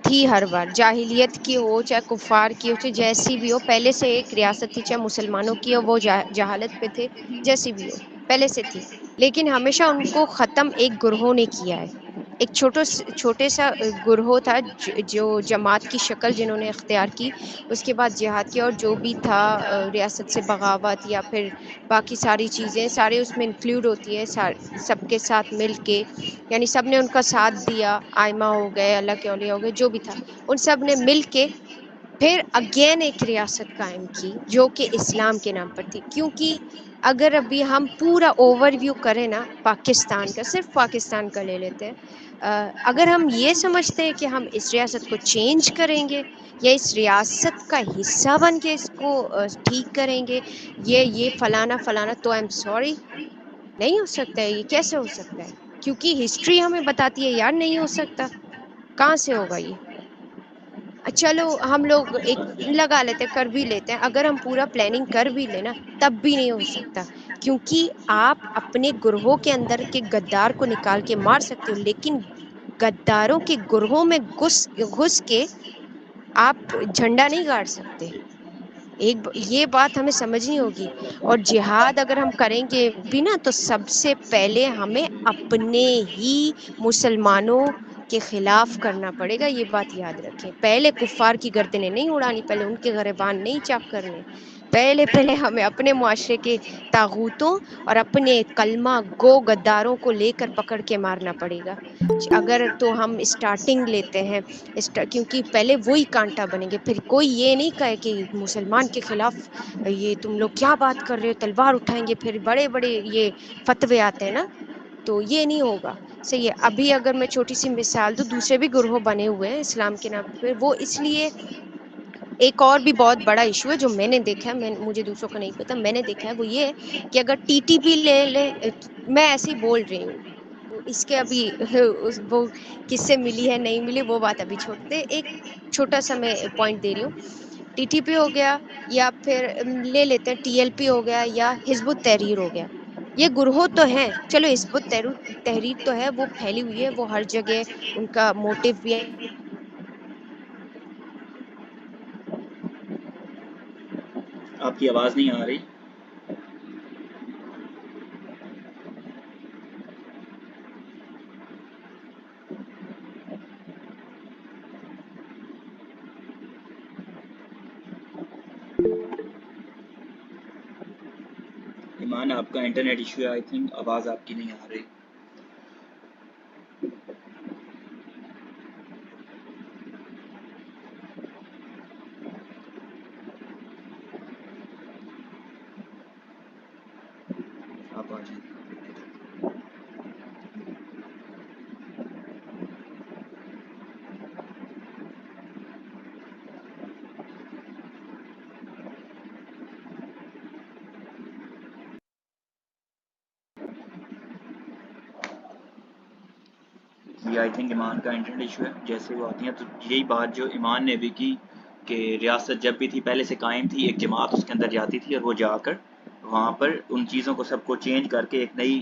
تھی ہر بار، جاہلیت کی ہو چاہے کفار کی ہو چاہے جیسی بھی ہو، پہلے سے ایک ریاست تھی. چاہے مسلمانوں کی ہو، وہ جہالت پہ تھے، جیسی بھی ہو پہلے سے تھی. لیکن ہمیشہ ان کو ختم ایک گروہوں نے کیا ہے. ایک چھوٹے سا گروہ تھا جو جماعت کی شکل جنہوں نے اختیار کی، اس کے بعد جہاد کیا، اور جو بھی تھا ریاست سے بغاوت یا پھر باقی ساری چیزیں سارے اس میں انکلوڈ ہوتی ہے، سب کے ساتھ مل کے، یعنی سب نے ان کا ساتھ دیا. آئمہ ہو گئے، اللہ کے اولیاء ہو گئے، جو بھی تھا، ان سب نے مل کے پھر اگین ایک ریاست قائم کی جو کہ اسلام کے نام پر تھی. کیونکہ اگر ابھی ہم پورا اوور ویو کریں نا پاکستان کا، صرف پاکستان کا لے لیتے ہیں، اگر ہم یہ سمجھتے ہیں کہ ہم اس ریاست کو چینج کریں گے یا اس ریاست کا حصہ بن کے اس کو ٹھیک کریں گے، یہ فلانا فلانا، تو آئی ایم سوری، نہیں ہو سکتا ہے. یہ کیسے ہو سکتا ہے؟ کیونکہ ہسٹری ہمیں بتاتی ہے یار نہیں ہو سکتا. کہاں سے ہوگا یہ؟ چلو ہم لوگ ایک لگا لیتے کر بھی لیتے ہیں، اگر ہم پورا پلاننگ کر بھی لینا تب بھی نہیں ہو سکتا، کیونکہ آپ اپنے گروہوں کے اندر کے غدار کو نکال کے مار سکتے ہو، لیکن غداروں کے گروہوں میں گھس کے آپ جھنڈا نہیں گاڑ سکتے. یہ بات ہمیں سمجھنی ہوگی. اور جہاد اگر ہم کریں گے بھی نا تو سب سے پہلے ہمیں اپنے ہی مسلمانوں کے خلاف کرنا پڑے گا. یہ بات یاد رکھیں. پہلے کفار کی گردنیں نہیں اڑانی، پہلے ان کے گریبان نہیں چاک کرنے، پہلے ہمیں اپنے معاشرے کے طاغوتوں اور اپنے کلمہ گو غداروں کو لے کر پکڑ کے مارنا پڑے گا. اگر تو ہم اسٹارٹنگ لیتے ہیں، کیونکہ پہلے وہی کانٹا بنیں گے. پھر کوئی یہ نہیں کہے کہ مسلمان کے خلاف یہ تم لوگ کیا بات کر رہے ہو، تلوار اٹھائیں گے. پھر بڑے بڑے یہ فتوے آتے ہیں نا، تو یہ نہیں ہوگا. صحیح ہے. ابھی اگر میں چھوٹی سی مثال دوں، دوسرے بھی گروہ بنے ہوئے ہیں اسلام کے نام پہ. وہ اس لیے ایک اور بھی بہت بڑا ایشو ہے جو میں نے دیکھا ہے، مجھے دوسروں کا نہیں پتا، میں نے دیکھا ہے، وہ یہ ہے کہ اگر ٹی ٹی پی لے لے، میں ایسے ہی بول رہی ہوں، اس کے ابھی وہ کس سے ملی ہے نہیں ملی وہ بات ابھی چھوڑتے، ایک چھوٹا سا میں پوائنٹ دے رہی ہوں. ٹی ٹی پی ہو گیا، یا پھر لے لیتے ہیں ٹی ایل پی ہو گیا، یا حزب التحریر ہو گیا. یہ گروہ تو ہیں، چلو حزب التحریر تو ہے، وہ پھیلی ہوئی ہے، وہ ہر جگہ ان کا موٹیو بھی ہے. آپ کی آواز نہیں آ رہی. ایمان آپ کا انٹرنیٹ ایشو ہے، آئی تھنک آواز آپ کی نہیں آ رہی. آپ آ جائیں. جی آئی تھنک ایمان کا انٹرنیٹ ایشو ہے. جیسے وہ آتی ہیں تو یہی بات جو ایمان نے بھی کی کہ ریاست جب بھی تھی پہلے سے قائم تھی، ایک جماعت اس کے اندر جاتی تھی اور وہ جا کر وہاں پر ان چیزوں کو سب کو چینج کر کے ایک نئی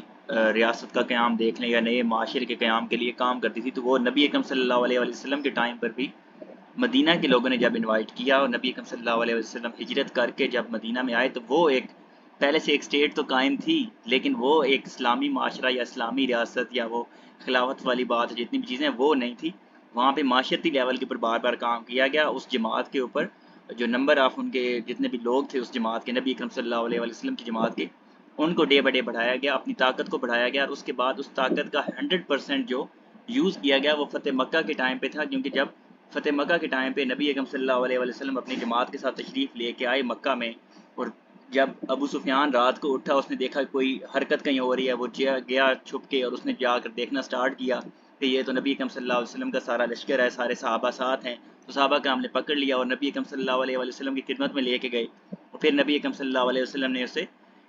ریاست کا قیام دیکھ لیں یا نئے معاشرے کے قیام کے لیے کام کرتی تھی. تو وہ نبی اکرم صلی اللہ علیہ وسلم کے ٹائم پر بھی مدینہ کے لوگوں نے جب انوائٹ کیا اور نبی اکرم صلی اللہ علیہ وسلم ہجرت کر کے جب مدینہ میں آئے، تو وہ ایک پہلے سے ایک اسٹیٹ تو قائم تھی، لیکن وہ ایک اسلامی معاشرہ یا اسلامی ریاست یا وہ خلافت والی بات جتنی بھی چیزیں وہ نہیں تھی. وہاں پہ معاشرتی لیول کے اوپر بار بار کام کیا گیا. اس جماعت کے اوپر جو نمبر آف ان کے جتنے بھی لوگ تھے اس جماعت کے، نبی اکرم صلی اللہ علیہ وسلم کی جماعت کے، ان کو ڈے بائی ڈے بڑھایا گیا، اپنی طاقت کو بڑھایا گیا. اور اس کے بعد اس طاقت کا 100% جو یوز کیا گیا وہ فتح مکہ کے ٹائم پہ تھا. کیونکہ جب فتح مکہ کے ٹائم پہ نبی اکرم صلی اللہ علیہ وسلم اپنی جماعت کے ساتھ تشریف لے کے آئے مکہ میں، اور جب ابو سفیان رات کو اٹھا، اس نے دیکھا کوئی حرکت کہیں ہو رہی ہے، وہ گیا چھپ کے اور اس نے جا کر دیکھنا سٹارٹ کیا کہ یہ تو نبی اکرم صلی اللہ علیہ وسلم کا سارا لشکر ہے، سارے صحابہ ساتھ ہیں. تو صحابہ کا ہم نے پکڑ لیا اور نبی اکرم صلی اللہ علیہ وسلم کی خدمت میں لے کے گئے. اور پھر نبی اکرم صلی اللہ علیہ وسلم نے اسے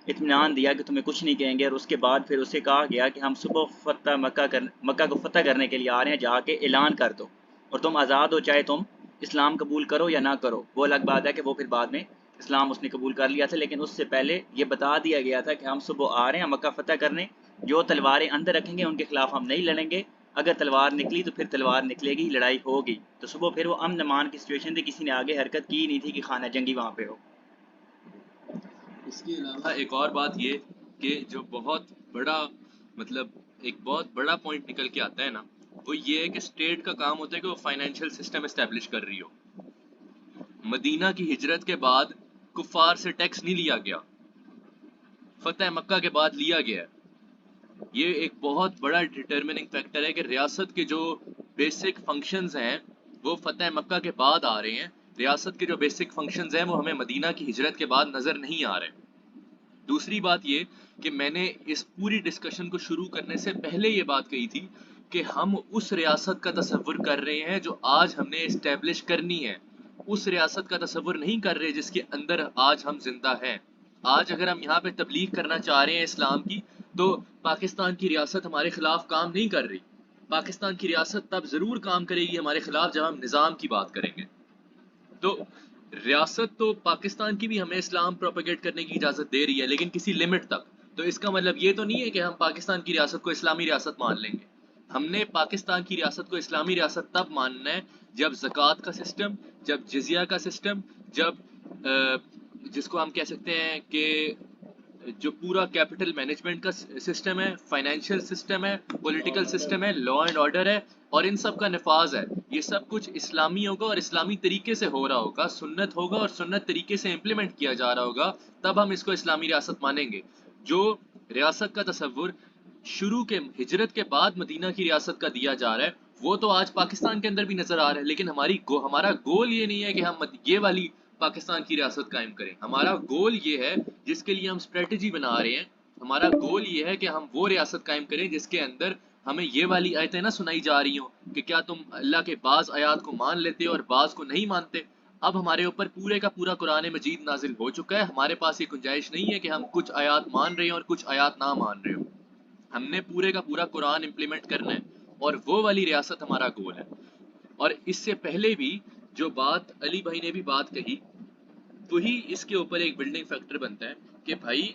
اطمینان دیا کہ تمہیں کچھ نہیں کہیں گے. اور اس کے بعد پھر اسے کہا گیا کہ ہم صبح مکہ کو فتح کرنے کے لیے آ رہے ہیں، جا کے اعلان کر دو اور تم آزاد ہو، چاہے تم اسلام قبول کرو یا نہ کرو. وہ الگ بات ہے کہ وہ پھر بعد میں اسلام اس نے قبول کر لیا تھا، لیکن اس سے پہلے یہ بتا دیا گیا تھا کہ ہم صبح آ رہے ہیں مکہ فتح کرنے، جو تلواریں اندر رکھیں گے ان کے خلاف ہم نہیں لڑیں گے، اگر تلوار نکلی تو پھر تلوار نکلے گی، لڑائی ہوگی. تو صبح پھر وہ امن امان کی سچویشن تھی، کسی نے آگے حرکت کی نہیں تھی کہ خانہ جنگی وہاں پہ ہو. اس کے علاوہ ایک اور بات یہ کہ جو بہت بڑا مطلب ایک بہت بڑا پوائنٹ نکل کے آتا ہے نا، وہ یہ ہے کہ اسٹیٹ کا کام ہوتا ہے کہ وہ فائنینشیل سسٹم اسٹیبلش کر رہی ہو. مدینہ کی ہجرت کے بعد کفار سے ٹیکس نہیں لیا گیا، فتح مکہ کے بعد لیا گیا ہے. یہ ایک بہت بڑا ڈٹرمننگ فیکٹر ہے کہ ریاست کے جو بیسک فنکشنز ہیں وہ فتح مکہ کے بعد آ رہے ہیں. ریاست کے جو بیسک فنکشنز ہیں وہ ہمیں مدینہ کی ہجرت کے بعد نظر نہیں آ رہے. دوسری بات یہ کہ میں نے اس پوری ڈسکشن کو شروع کرنے سے پہلے یہ بات کہی تھی کہ ہم اس ریاست کا تصور کر رہے ہیں جو آج ہم نے اسٹیبلش کرنی ہے، اس ریاست کا تصور نہیں کر رہے جس کے اندر آج ہم زندہ ہیں۔ آج اگر ہم یہاں پہ تبلیغ کرنا چاہ رہے ہیں اسلام کی، تو پاکستان کی ریاست ہمارے خلاف کام نہیں کر رہی۔ پاکستان کی ریاست تب ضرور کام کرے گی ہمارے خلاف جب ہم نظام کی بات کریں گے۔ تو ریاست تو پاکستان کی بھی ہمیں اسلام پروپیگیٹ کرنے کی اجازت دے رہی ہے، لیکن کسی لمٹ تک۔ تو اس کا مطلب یہ تو نہیں ہے کہ ہم پاکستان کی ریاست کو اسلامی ریاست مان لیں گے۔ ہم نے پاکستان کی ریاست کو اسلامی ریاست تب ماننا ہے جب زکوٰۃ کا سسٹم، جب جزیہ کا سسٹم، جب جس کو ہم کہہ سکتے ہیں کہ جو پورا کیپٹل مینجمنٹ کا سسٹم ہے، فائنینشیل سسٹم ہے، پولیٹیکل سسٹم ہے، لا اینڈ آرڈر ہے، اور ان سب کا نفاذ ہے، یہ سب کچھ اسلامی ہوگا اور اسلامی طریقے سے ہو رہا ہوگا، سنت ہوگا اور سنت طریقے سے امپلیمنٹ کیا جا رہا ہوگا، تب ہم اس کو اسلامی ریاست مانیں گے۔ جو ریاست کا تصور شروع کے ہجرت کے بعد مدینہ کی ریاست کا دیا جا رہا ہے، وہ تو آج پاکستان کے اندر بھی نظر آ رہا ہے، لیکن ہمارا گول یہ نہیں ہے کہ ہم یہ والی پاکستان کی ریاست قائم کریں۔ ہمارا گول یہ ہے جس کے لیے ہم اسٹریٹجی بنا رہے ہیں، ہمارا گول یہ ہے کہ ہم وہ ریاست قائم کریں جس کے اندر ہمیں یہ والی آیتیں نہ سنائی جا رہی ہوں کہ کیا تم اللہ کے بعض آیات کو مان لیتے ہو اور بعض کو نہیں مانتے۔ اب ہمارے اوپر پورے کا پورا قرآن مجید نازل ہو چکا ہے، ہمارے پاس یہ گنجائش نہیں ہے کہ ہم کچھ آیات مان رہے ہیں اور کچھ آیات نہ مان رہے ہوں۔ ہم نے پورے کا پورا قرآن امپلیمنٹ کرنا ہے، اور وہ والی ریاست ہمارا گول ہے۔ اور اس سے پہلے بھی جو بات علی بھائی نے بھی بات کہی، وہی اس کے اوپر ایک بلڈنگ فیکٹر بنتا ہے کہ بھائی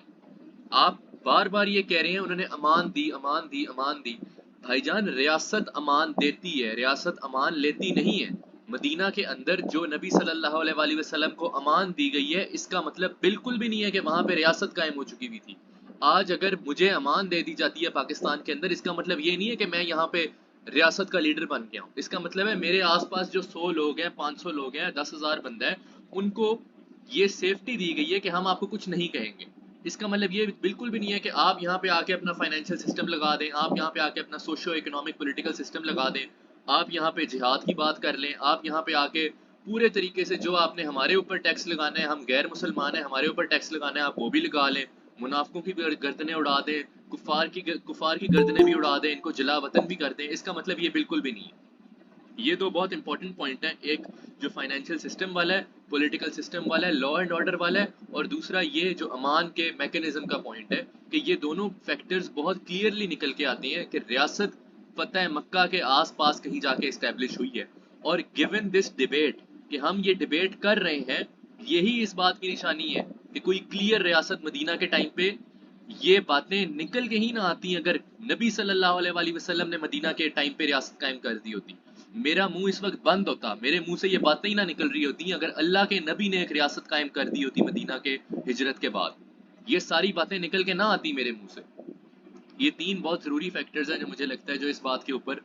آپ بار بار یہ کہہ رہے ہیں انہوں نے امان دی، امان دی، امان دی۔ بھائی جان، ریاست امان دیتی ہے، ریاست امان لیتی نہیں ہے۔ مدینہ کے اندر جو نبی صلی اللہ علیہ وآلہ وسلم کو امان دی گئی ہے، اس کا مطلب بالکل بھی نہیں ہے کہ وہاں پہ ریاست قائم ہو چکی ہوئی تھی۔ آج اگر مجھے امان دے دی جاتی ہے پاکستان کے اندر، اس کا مطلب یہ نہیں ہے کہ میں یہاں پہ ریاست کا لیڈر بن گیا ہوں۔ اس کا مطلب ہے میرے آس پاس جو 100 لوگ ہیں، 500 لوگ ہیں، 10,000 بندہ ہے، ان کو یہ سیفٹی دی گئی ہے کہ ہم آپ کو کچھ نہیں کہیں گے۔ اس کا مطلب یہ بالکل بھی نہیں ہے کہ آپ یہاں پہ آ کے اپنا فائنینشیل سسٹم لگا دیں، آپ یہاں پہ آ کے اپنا سوشو اکنامک پولیٹیکل سسٹم لگا دیں، آپ یہاں پہ جہاد کی بات کر لیں، آپ یہاں پہ آ کے پورے طریقے سے جو آپ نے ہمارے اوپر ٹیکس لگانا ہے، ہم غیر مسلمان ہیں ہمارے اوپر ٹیکس لگانا ہے، آپ وہ بھی لگا لیں، منافقوں کی گردنیں اڑا دیں، کفار کی گردنیں بھی اڑا دیں، ان کو جلا وطن بھی کر دیں۔ اس کا مطلب یہ بالکل بھی نہیں ہے۔ یہ دو بہت امپورٹنٹ پوائنٹ ہیں، ایک جو فائنینشیل سسٹم والا ہے، پولیٹیکل سسٹم والا ہے، لا اینڈ آرڈر والا ہے، اور دوسرا یہ جو امان کے میکنزم کا پوائنٹ ہے کہ یہ دونوں فیکٹرز بہت کلیئرلی نکل کے آتی ہیں کہ ریاست فتح مکہ کے آس پاس کہیں جا کے اسٹیبلش ہوئی ہے۔ اور گیون دس ڈیبیٹ کہ ہم یہ ڈیبیٹ کر رہے ہیں، یہی اس بات کی نشانی ہے کہ کوئی کلیئر ریاست مدینہ کے ٹائم پہ یہ باتیں نکل کے ہی نہ آتی اگر نبی صلی اللہ علیہ وآلہ وسلم نے مدینہ کے ٹائم پہ ریاست قائم کر دی ہوتی۔ میرا منہ اس وقت بند ہوتا، میرے منہ سے یہ باتیں ہی نہ نکل رہی ہوتی اگر اللہ کے نبی نے ایک ریاست قائم کر دی ہوتی مدینہ کے ہجرت کے بعد۔ یہ ساری باتیں نکل کے نہ آتی میرے منہ سے۔ یہ تین بہت ضروری فیکٹرز ہیں جو مجھے لگتا ہے جو اس بات کے اوپر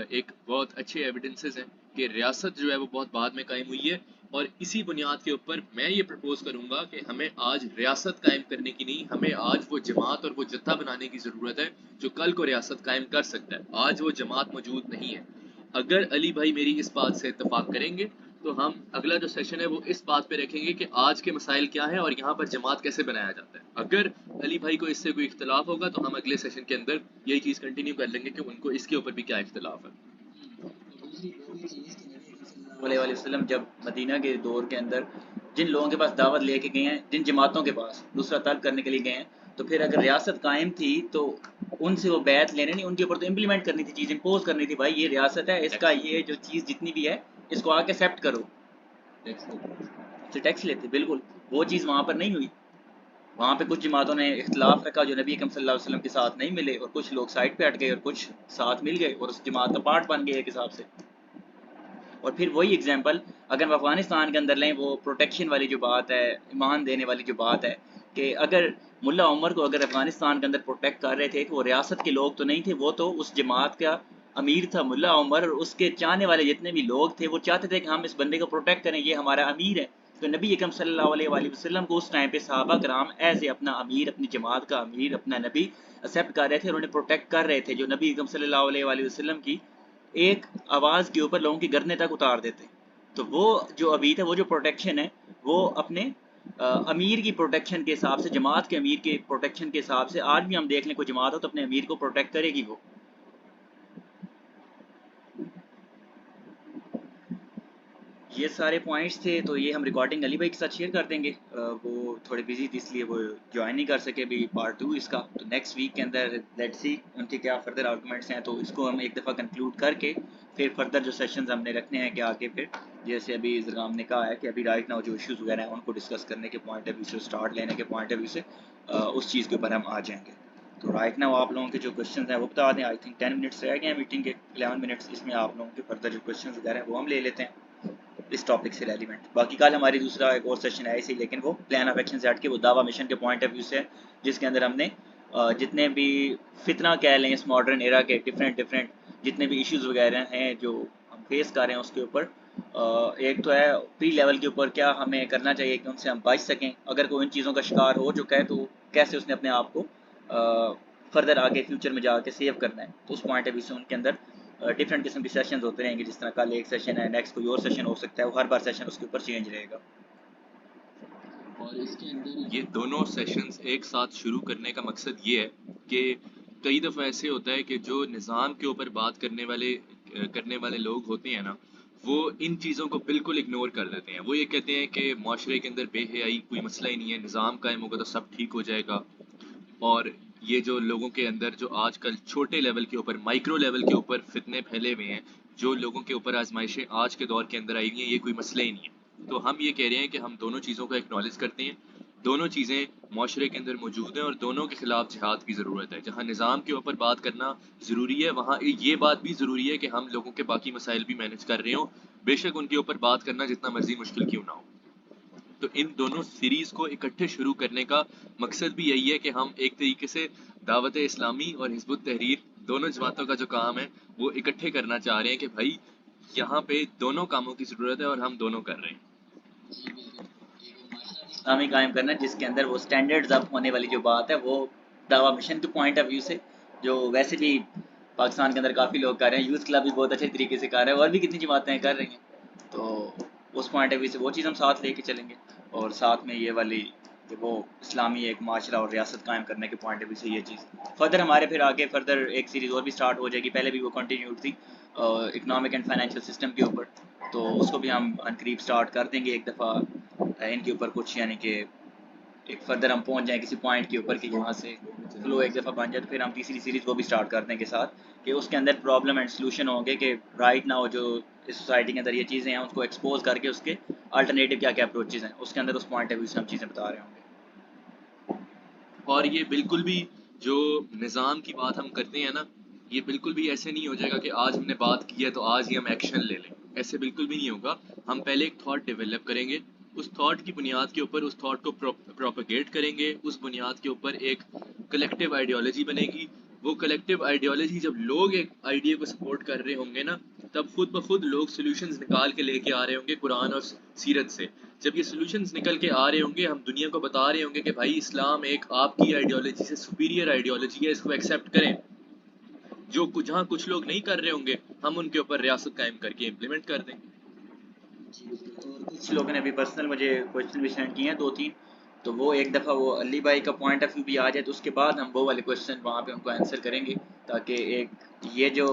ایک بہت اچھے ایویڈنسز ہیں کہ ریاست جو ہے وہ بہت بعد میں قائم ہوئی ہے، اور اسی بنیاد کے اوپر میں یہ پرپوز کروں گا کہ ہمیں آج ریاست قائم کرنے کی نہیں، ہمیں آج وہ جماعت اور وہ جتھا بنانے کی ضرورت ہے جو کل کو ریاست قائم کر سکتا ہے۔ آج وہ جماعت موجود نہیں ہے۔ اگر علی بھائی میری اس بات سے اتفاق کریں گے تو ہم اگلا جو سیشن ہے وہ اس بات پہ رکھیں گے کہ آج کے مسائل کیا ہیں اور یہاں پر جماعت کیسے بنایا جاتا ہے۔ اگر علی بھائی کو اس سے کوئی اختلاف ہوگا تو ہم اگلے سیشن کے اندر یہی چیز کنٹینیو کر لیں گے کہ ان کو اس کے اوپر بھی کیا اختلاف ہے۔ علیہ وآلہ وسلم جب مدینہ کے دور کے اندر جن لوگوں کے پاس دعوت لے کے گئے ہیں، جن جماعتوں کے پاس دوسرا طلب کرنے کے لیے گئے ہیں، تو پھر اگر ریاست قائم تھی تو ان سے وہ بیعت لینے نہیں، ان کے اوپر تو امپلیمنٹ کرنی تھی، چیز امپوز کرنی تھی۔ بھائی یہ ریاست ہے، اس کا یہ جو چیز جتنی بھی ہے اس کو آ کے ایکسیپٹ کرو، ٹیکس لیتے۔ بالکل وہ چیز وہاں پر نہیں ہوئی۔ وہاں پہ کچھ جماعتوں نے اختلاف رکھا جو نبی اکرم صلی اللہ علیہ وسلم کے ساتھ نہیں ملے، اور کچھ لوگ سائڈ پہ ہٹ گئے اور کچھ ساتھ مل گئے اور اس جماعت کا پارٹ بن گئے ایک حساب سے۔ اور پھر وہی ایگزامپل اگر ہم افغانستان کے اندر لیں، وہ پروٹیکشن والی جو بات ہے، ایمان دینے والی جو بات ہے، کہ اگر ملا عمر کو اگر افغانستان کے اندر پروٹیکٹ کر رہے تھے کہ وہ ریاست کے لوگ تو نہیں تھے، وہ تو اس جماعت کا امیر تھا ملا عمر، اور اس کے چاہنے والے جتنے بھی لوگ تھے وہ چاہتے تھے کہ ہم اس بندے کو پروٹیکٹ کریں، یہ ہمارا امیر ہے۔ تو نبی اکرم صلی اللہ علیہ وآلہ وسلم کو اس ٹائم پہ صحابہ کرام ایز اے اپنا امیر، اپنی جماعت کا امیر، اپنا نبی ایکسیپٹ کر رہے تھے، اور انہیں پروٹیکٹ کر رہے تھے، جو نبی اکرم صلی اللہ علیہ وآلہ وسلم کی ایک آواز کے اوپر لوگوں کی گردنیں تک اتار دیتے۔ تو وہ جو ابھی تھا، وہ جو پروٹیکشن ہے وہ اپنے امیر کی پروٹیکشن کے حساب سے، جماعت کے امیر کے پروٹیکشن کے حساب سے آج بھی ہم دیکھ لیں کوئی جماعت ہو تو اپنے امیر کو پروٹیکٹ کرے گی وہ. یہ سارے پوائنٹس تھے، تو یہ ہم ریکارڈنگ علی بھائی کے ساتھ شیئر کر دیں گے. وہ تھوڑے بزی تھے اس لیے وہ جوائن نہیں کر سکے بھی پارٹ 2 اس کا. تو نیکسٹ ویک کے اندر لیٹ سی ان کے کیا فردر آرگومنٹس ہیں، تو اس کو ہم ایک دفعہ کنکلوڈ کر کے پھر فردر جو سیشنز ہم نے رکھنے ہیں کہ آگے پھر جیسے ابھی زرغام نے کہا ہے کہ ابھی رائٹ ناؤ جو ایشوز وغیرہ ہیں ان کو ڈسکس کرنے کے پوائنٹ آف ویو سے، اسٹارٹ لینے کے پوائنٹ آف ویو سے اس چیز کے اوپر ہم آ جائیں گے. تو رائٹ ناؤ آپ لوگوں کے جو کوشچنز ہیں وہ بتا دیں. آئی تھنک 10 منٹس رہ گئے ہیں میٹنگ کے، 11 منٹس. اس میں آپ لوگوں کے فردر جو کوشچنز وغیرہ ہیں وہ ہم لے لیتے ہیں اس ٹاپک سے ریلیونٹ. باقی کل ہماری دوسرا ایک اور سیشن ہے اسی، لیکن وہ پلان آف ایکشن سے ہٹ کے وہ دعویٰ مشن کے پوائنٹ آف ویو سے ہے، جس کے اندر ہم نے جتنے بھی فتنہ کہہ لیں اس ماڈرن ایرا کے ڈفرینٹ جتنے بھی ایشوز وغیرہ ہیں جو ہم فیس کر رہے ہیں اس کے اوپر ایک تو ہے پری لیول کے اوپر کیا ہمیں کرنا چاہیے کہ ان سے ہم بچ سکیں. اگر کوئی ان چیزوں کا شکار ہو چکا ہے تو کیسے اس نے اپنے آپ کو فردر آگے فیوچر میں جا کے سیو کرنا ہے. تو اس پوائنٹ آف ویو سے ان کے اندر ڈفرینٹ قسم کے سیشنز ہوتے رہیں گے. جس طرح کل ایک سیشن ہے، نیکسٹ کوئی اور سیشن ہو سکتا ہے، وہ ہر بار سیشن اس کے اوپر چینج رہے گا. اور اس کے اندر یہ دونوں سیشنز ایک ساتھ شروع کرنے کا مقصد یہ ہے کہ کئی دفعہ ایسے ہوتا ہے کہ جو نظام کے اوپر بات کرنے والے لوگ ہوتے ہیں نا، وہ ان چیزوں کو بالکل اگنور کر دیتے ہیں. وہ یہ کہتے ہیں کہ معاشرے کے اندر بے حیائی کوئی مسئلہ ہی نہیں ہے، نظام قائم ہوگا تو سب ٹھیک ہو جائے گا. اور یہ جو لوگوں کے اندر جو آج کل چھوٹے لیول کے اوپر، مائکرو لیول کے اوپر فتنے پھیلے ہوئے ہیں، جو لوگوں کے اوپر آزمائشیں آج کے دور کے اندر آئی ہوئی ہیں، یہ کوئی مسئلہ ہی نہیں ہے. تو ہم یہ کہہ رہے ہیں کہ ہم دونوں چیزوں کو ایکنالج کرتے ہیں. دونوں چیزیں معاشرے کے اندر موجود ہیں اور دونوں کے خلاف جہاد کی ضرورت ہے. جہاں نظام کے اوپر بات کرنا ضروری ہے، وہاں یہ بات بھی ضروری ہے کہ ہم لوگوں کے باقی مسائل بھی مینج کر رہے ہوں، بے شک ان کے اوپر بات کرنا جتنا مرضی مشکل کیوں نہ ہو. تو ان دونوں سیریز کو اکٹھے شروع کرنے کا مقصد بھی یہی ہے کہ ہم ایک طریقے سے دعوت اسلامی اور حزب التحریر دونوں جماعتوں کا جو کام ہے وہ اکٹھے کرنا چاہ رہے ہیں کہ بھائی یہاں پہ دونوں کاموں کی ضرورت ہے اور ہم دونوں کر رہے ہیں. اسلامی قائم کرنا جس کے اندر وہ اسٹینڈرڈ اب ہونے والی جو بات ہے وہ دعویٰ مشن کے پوائنٹ آف ویو سے، جو ویسے بھی پاکستان کے اندر کافی لوگ کر رہے ہیں. یوتھ کلب بھی بہت اچھے طریقے سے کر رہے ہیں اور بھی کتنی جماعتیں کر رہی ہیں. تو اس پوائنٹ آف ویو سے وہ چیز ہم ساتھ لے کے چلیں گے، اور ساتھ میں یہ والی کہ وہ اسلامی ایک معاشرہ اور ریاست قائم کرنے کے پوائنٹ آف ویو سے یہ چیز فردر ہمارے پھر آگے فردر ایک سیریز اور بھی سٹارٹ ہو جائے گی. پہلے بھی وہ کنٹینیو تھی اکنامک اینڈ فائنینشیل سسٹم کے اوپر، تو اس کو بھی ہم عنقریب سٹارٹ کر دیں گے ایک دفعہ ان کے اوپر کچھ، یعنی کہ ایک فردر ہم پہنچ جائیں کسی پوائنٹ کے اوپر کہ یہاں سے فلو ایک دفعہ بن جائے. تو پھر ہم تیسری سیریز کو بھی سٹارٹ کر دیں گے ساتھ کہ اس کے اندر پرابلم اینڈ سلوشن ہوں گے کہ رائٹ ناؤ جو اس سوسائٹی کے اندر یہ چیزیں ہیں اس کو ایکسپوز کر کے اس کے الٹرنیٹیو کیا کیا اپروچز ہیں اس کے اندر اس پوائنٹ آف ویو سے ہم چیزیں بتا رہے ہوں گے. اور یہ بالکل بھی جو نظام کی بات ہم کرتے ہیں نا، یہ بالکل بھی ایسے نہیں ہو جائے گا کہ آج ہم نے بات کی ہے تو آج ہی ہم ایکشن لے لیں. ایسے بالکل بھی نہیں ہوگا. ہم پہلے ایک تھاٹ ڈیولپ کریں گے، اس تھاٹ کی بنیاد کے اوپر اس تھاٹ کو پروپیگیٹ کریں گے، اس بنیاد کے اوپر ایک کلیکٹیو آئیڈیالوجی بنے گی. وہ کلیکٹیو آئیڈیالوجی جب لوگ ایک آئیڈیا کو سپورٹ کر رہے ہوں گے نا، تب خود بخود لوگ سولوشنز نکال کے لے کے آ رہے ہوں گے قرآن اور سیرت سے. جب یہ سولوشنز نکل کے آ رہے ہوں گے، ہم دنیا کو بتا رہے ہوں گے کہ بھائی اسلام ایک آپ کی آئیڈیالوجی سے سپیریئر آئیڈیالوجی ہے، اس کو ایکسیپٹ کریں. جو جہاں کچھ لوگ نہیں کر رہے ہوں گے، ہم ان کے اوپر ریاست قائم کر کے امپلیمنٹ کر دیں گے. اور کچھ لوگوں نے ابھی پرسنل مجھے کویشچن بھی سینڈ کیے ہیں 2-3، تو وہ ایک دفعہ وہ علی بھائی کا پوائنٹ آف ویو بھی آ جائے تو اس کے بعد ہم وہ والے کویشچن وہاں پہ ان کو آنسر کریں گے، تاکہ ایک یہ جو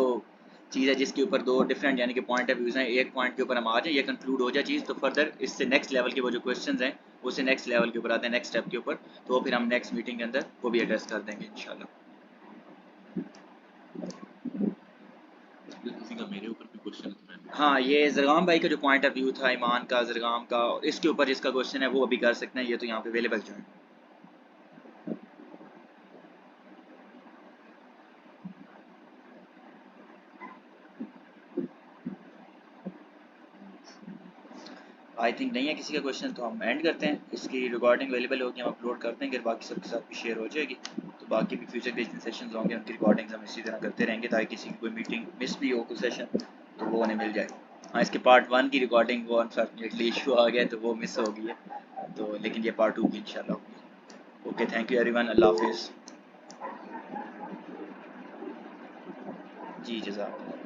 چیز ہے جس کے اوپر دو ڈفرینٹ یعنی کہ پوائنٹ آف ویوز ہیں، ایک پوائنٹ کے اوپر ہم آ جائیں، یہ کنکلوڈ ہو جائے چیز، تو فردر اس سے نیکسٹ لیول کے وہ جو کویشچنز ہیں اس سے نیکسٹ لیول کے اوپر آتے ہیں، نیکسٹ اسٹیپ کے اوپر، تو وہ پھر ہم نیکسٹ میٹنگ کے اندر وہ بھی ایڈریس کر دیں گے انشاءاللہ. کسی کا میرے اوپر بھی کوشچن ہے؟ ہاں، یہ زرغام بھائی کا جو پوائنٹ آف ویو تھا ایمان کا، زرغام کا، اس کے اوپر جس کا کویشچن ہے وہ ابھی کر سکتے ہیں. یہ تو یہاں پہ اویلیبل جو ہے. آئی تھنک نہیں ہے کسی کا کویشچن، تو ہم اینڈ کرتے ہیں. اس کی ریکارڈنگ اویلیبل ہوگی، ہم اپلوڈ کر دیں گے، باقی سب کے ساتھ بھی شیئر ہو جائے گی. تو باقی بھی فیوچر کے جتنے سیشنز ہوں گے ان کی ریکارڈنگز ہم اسی طرح کرتے رہیں گے تاکہ کسی کی کوئی میٹنگ مس بھی ہو کوئی سیشن تو وہ انہیں مل جائے. ہاں، اس کے پارٹ 1 کی ریکارڈنگ وہ انفارچونیٹلی ایشو آ گیا تو وہ مس ہو گئی ہے، تو لیکن یہ پارٹ 2 کی انشاءاللہ ہوگی. Okay, thank you every one, اللہ حافظ. جی جزاک اللہ.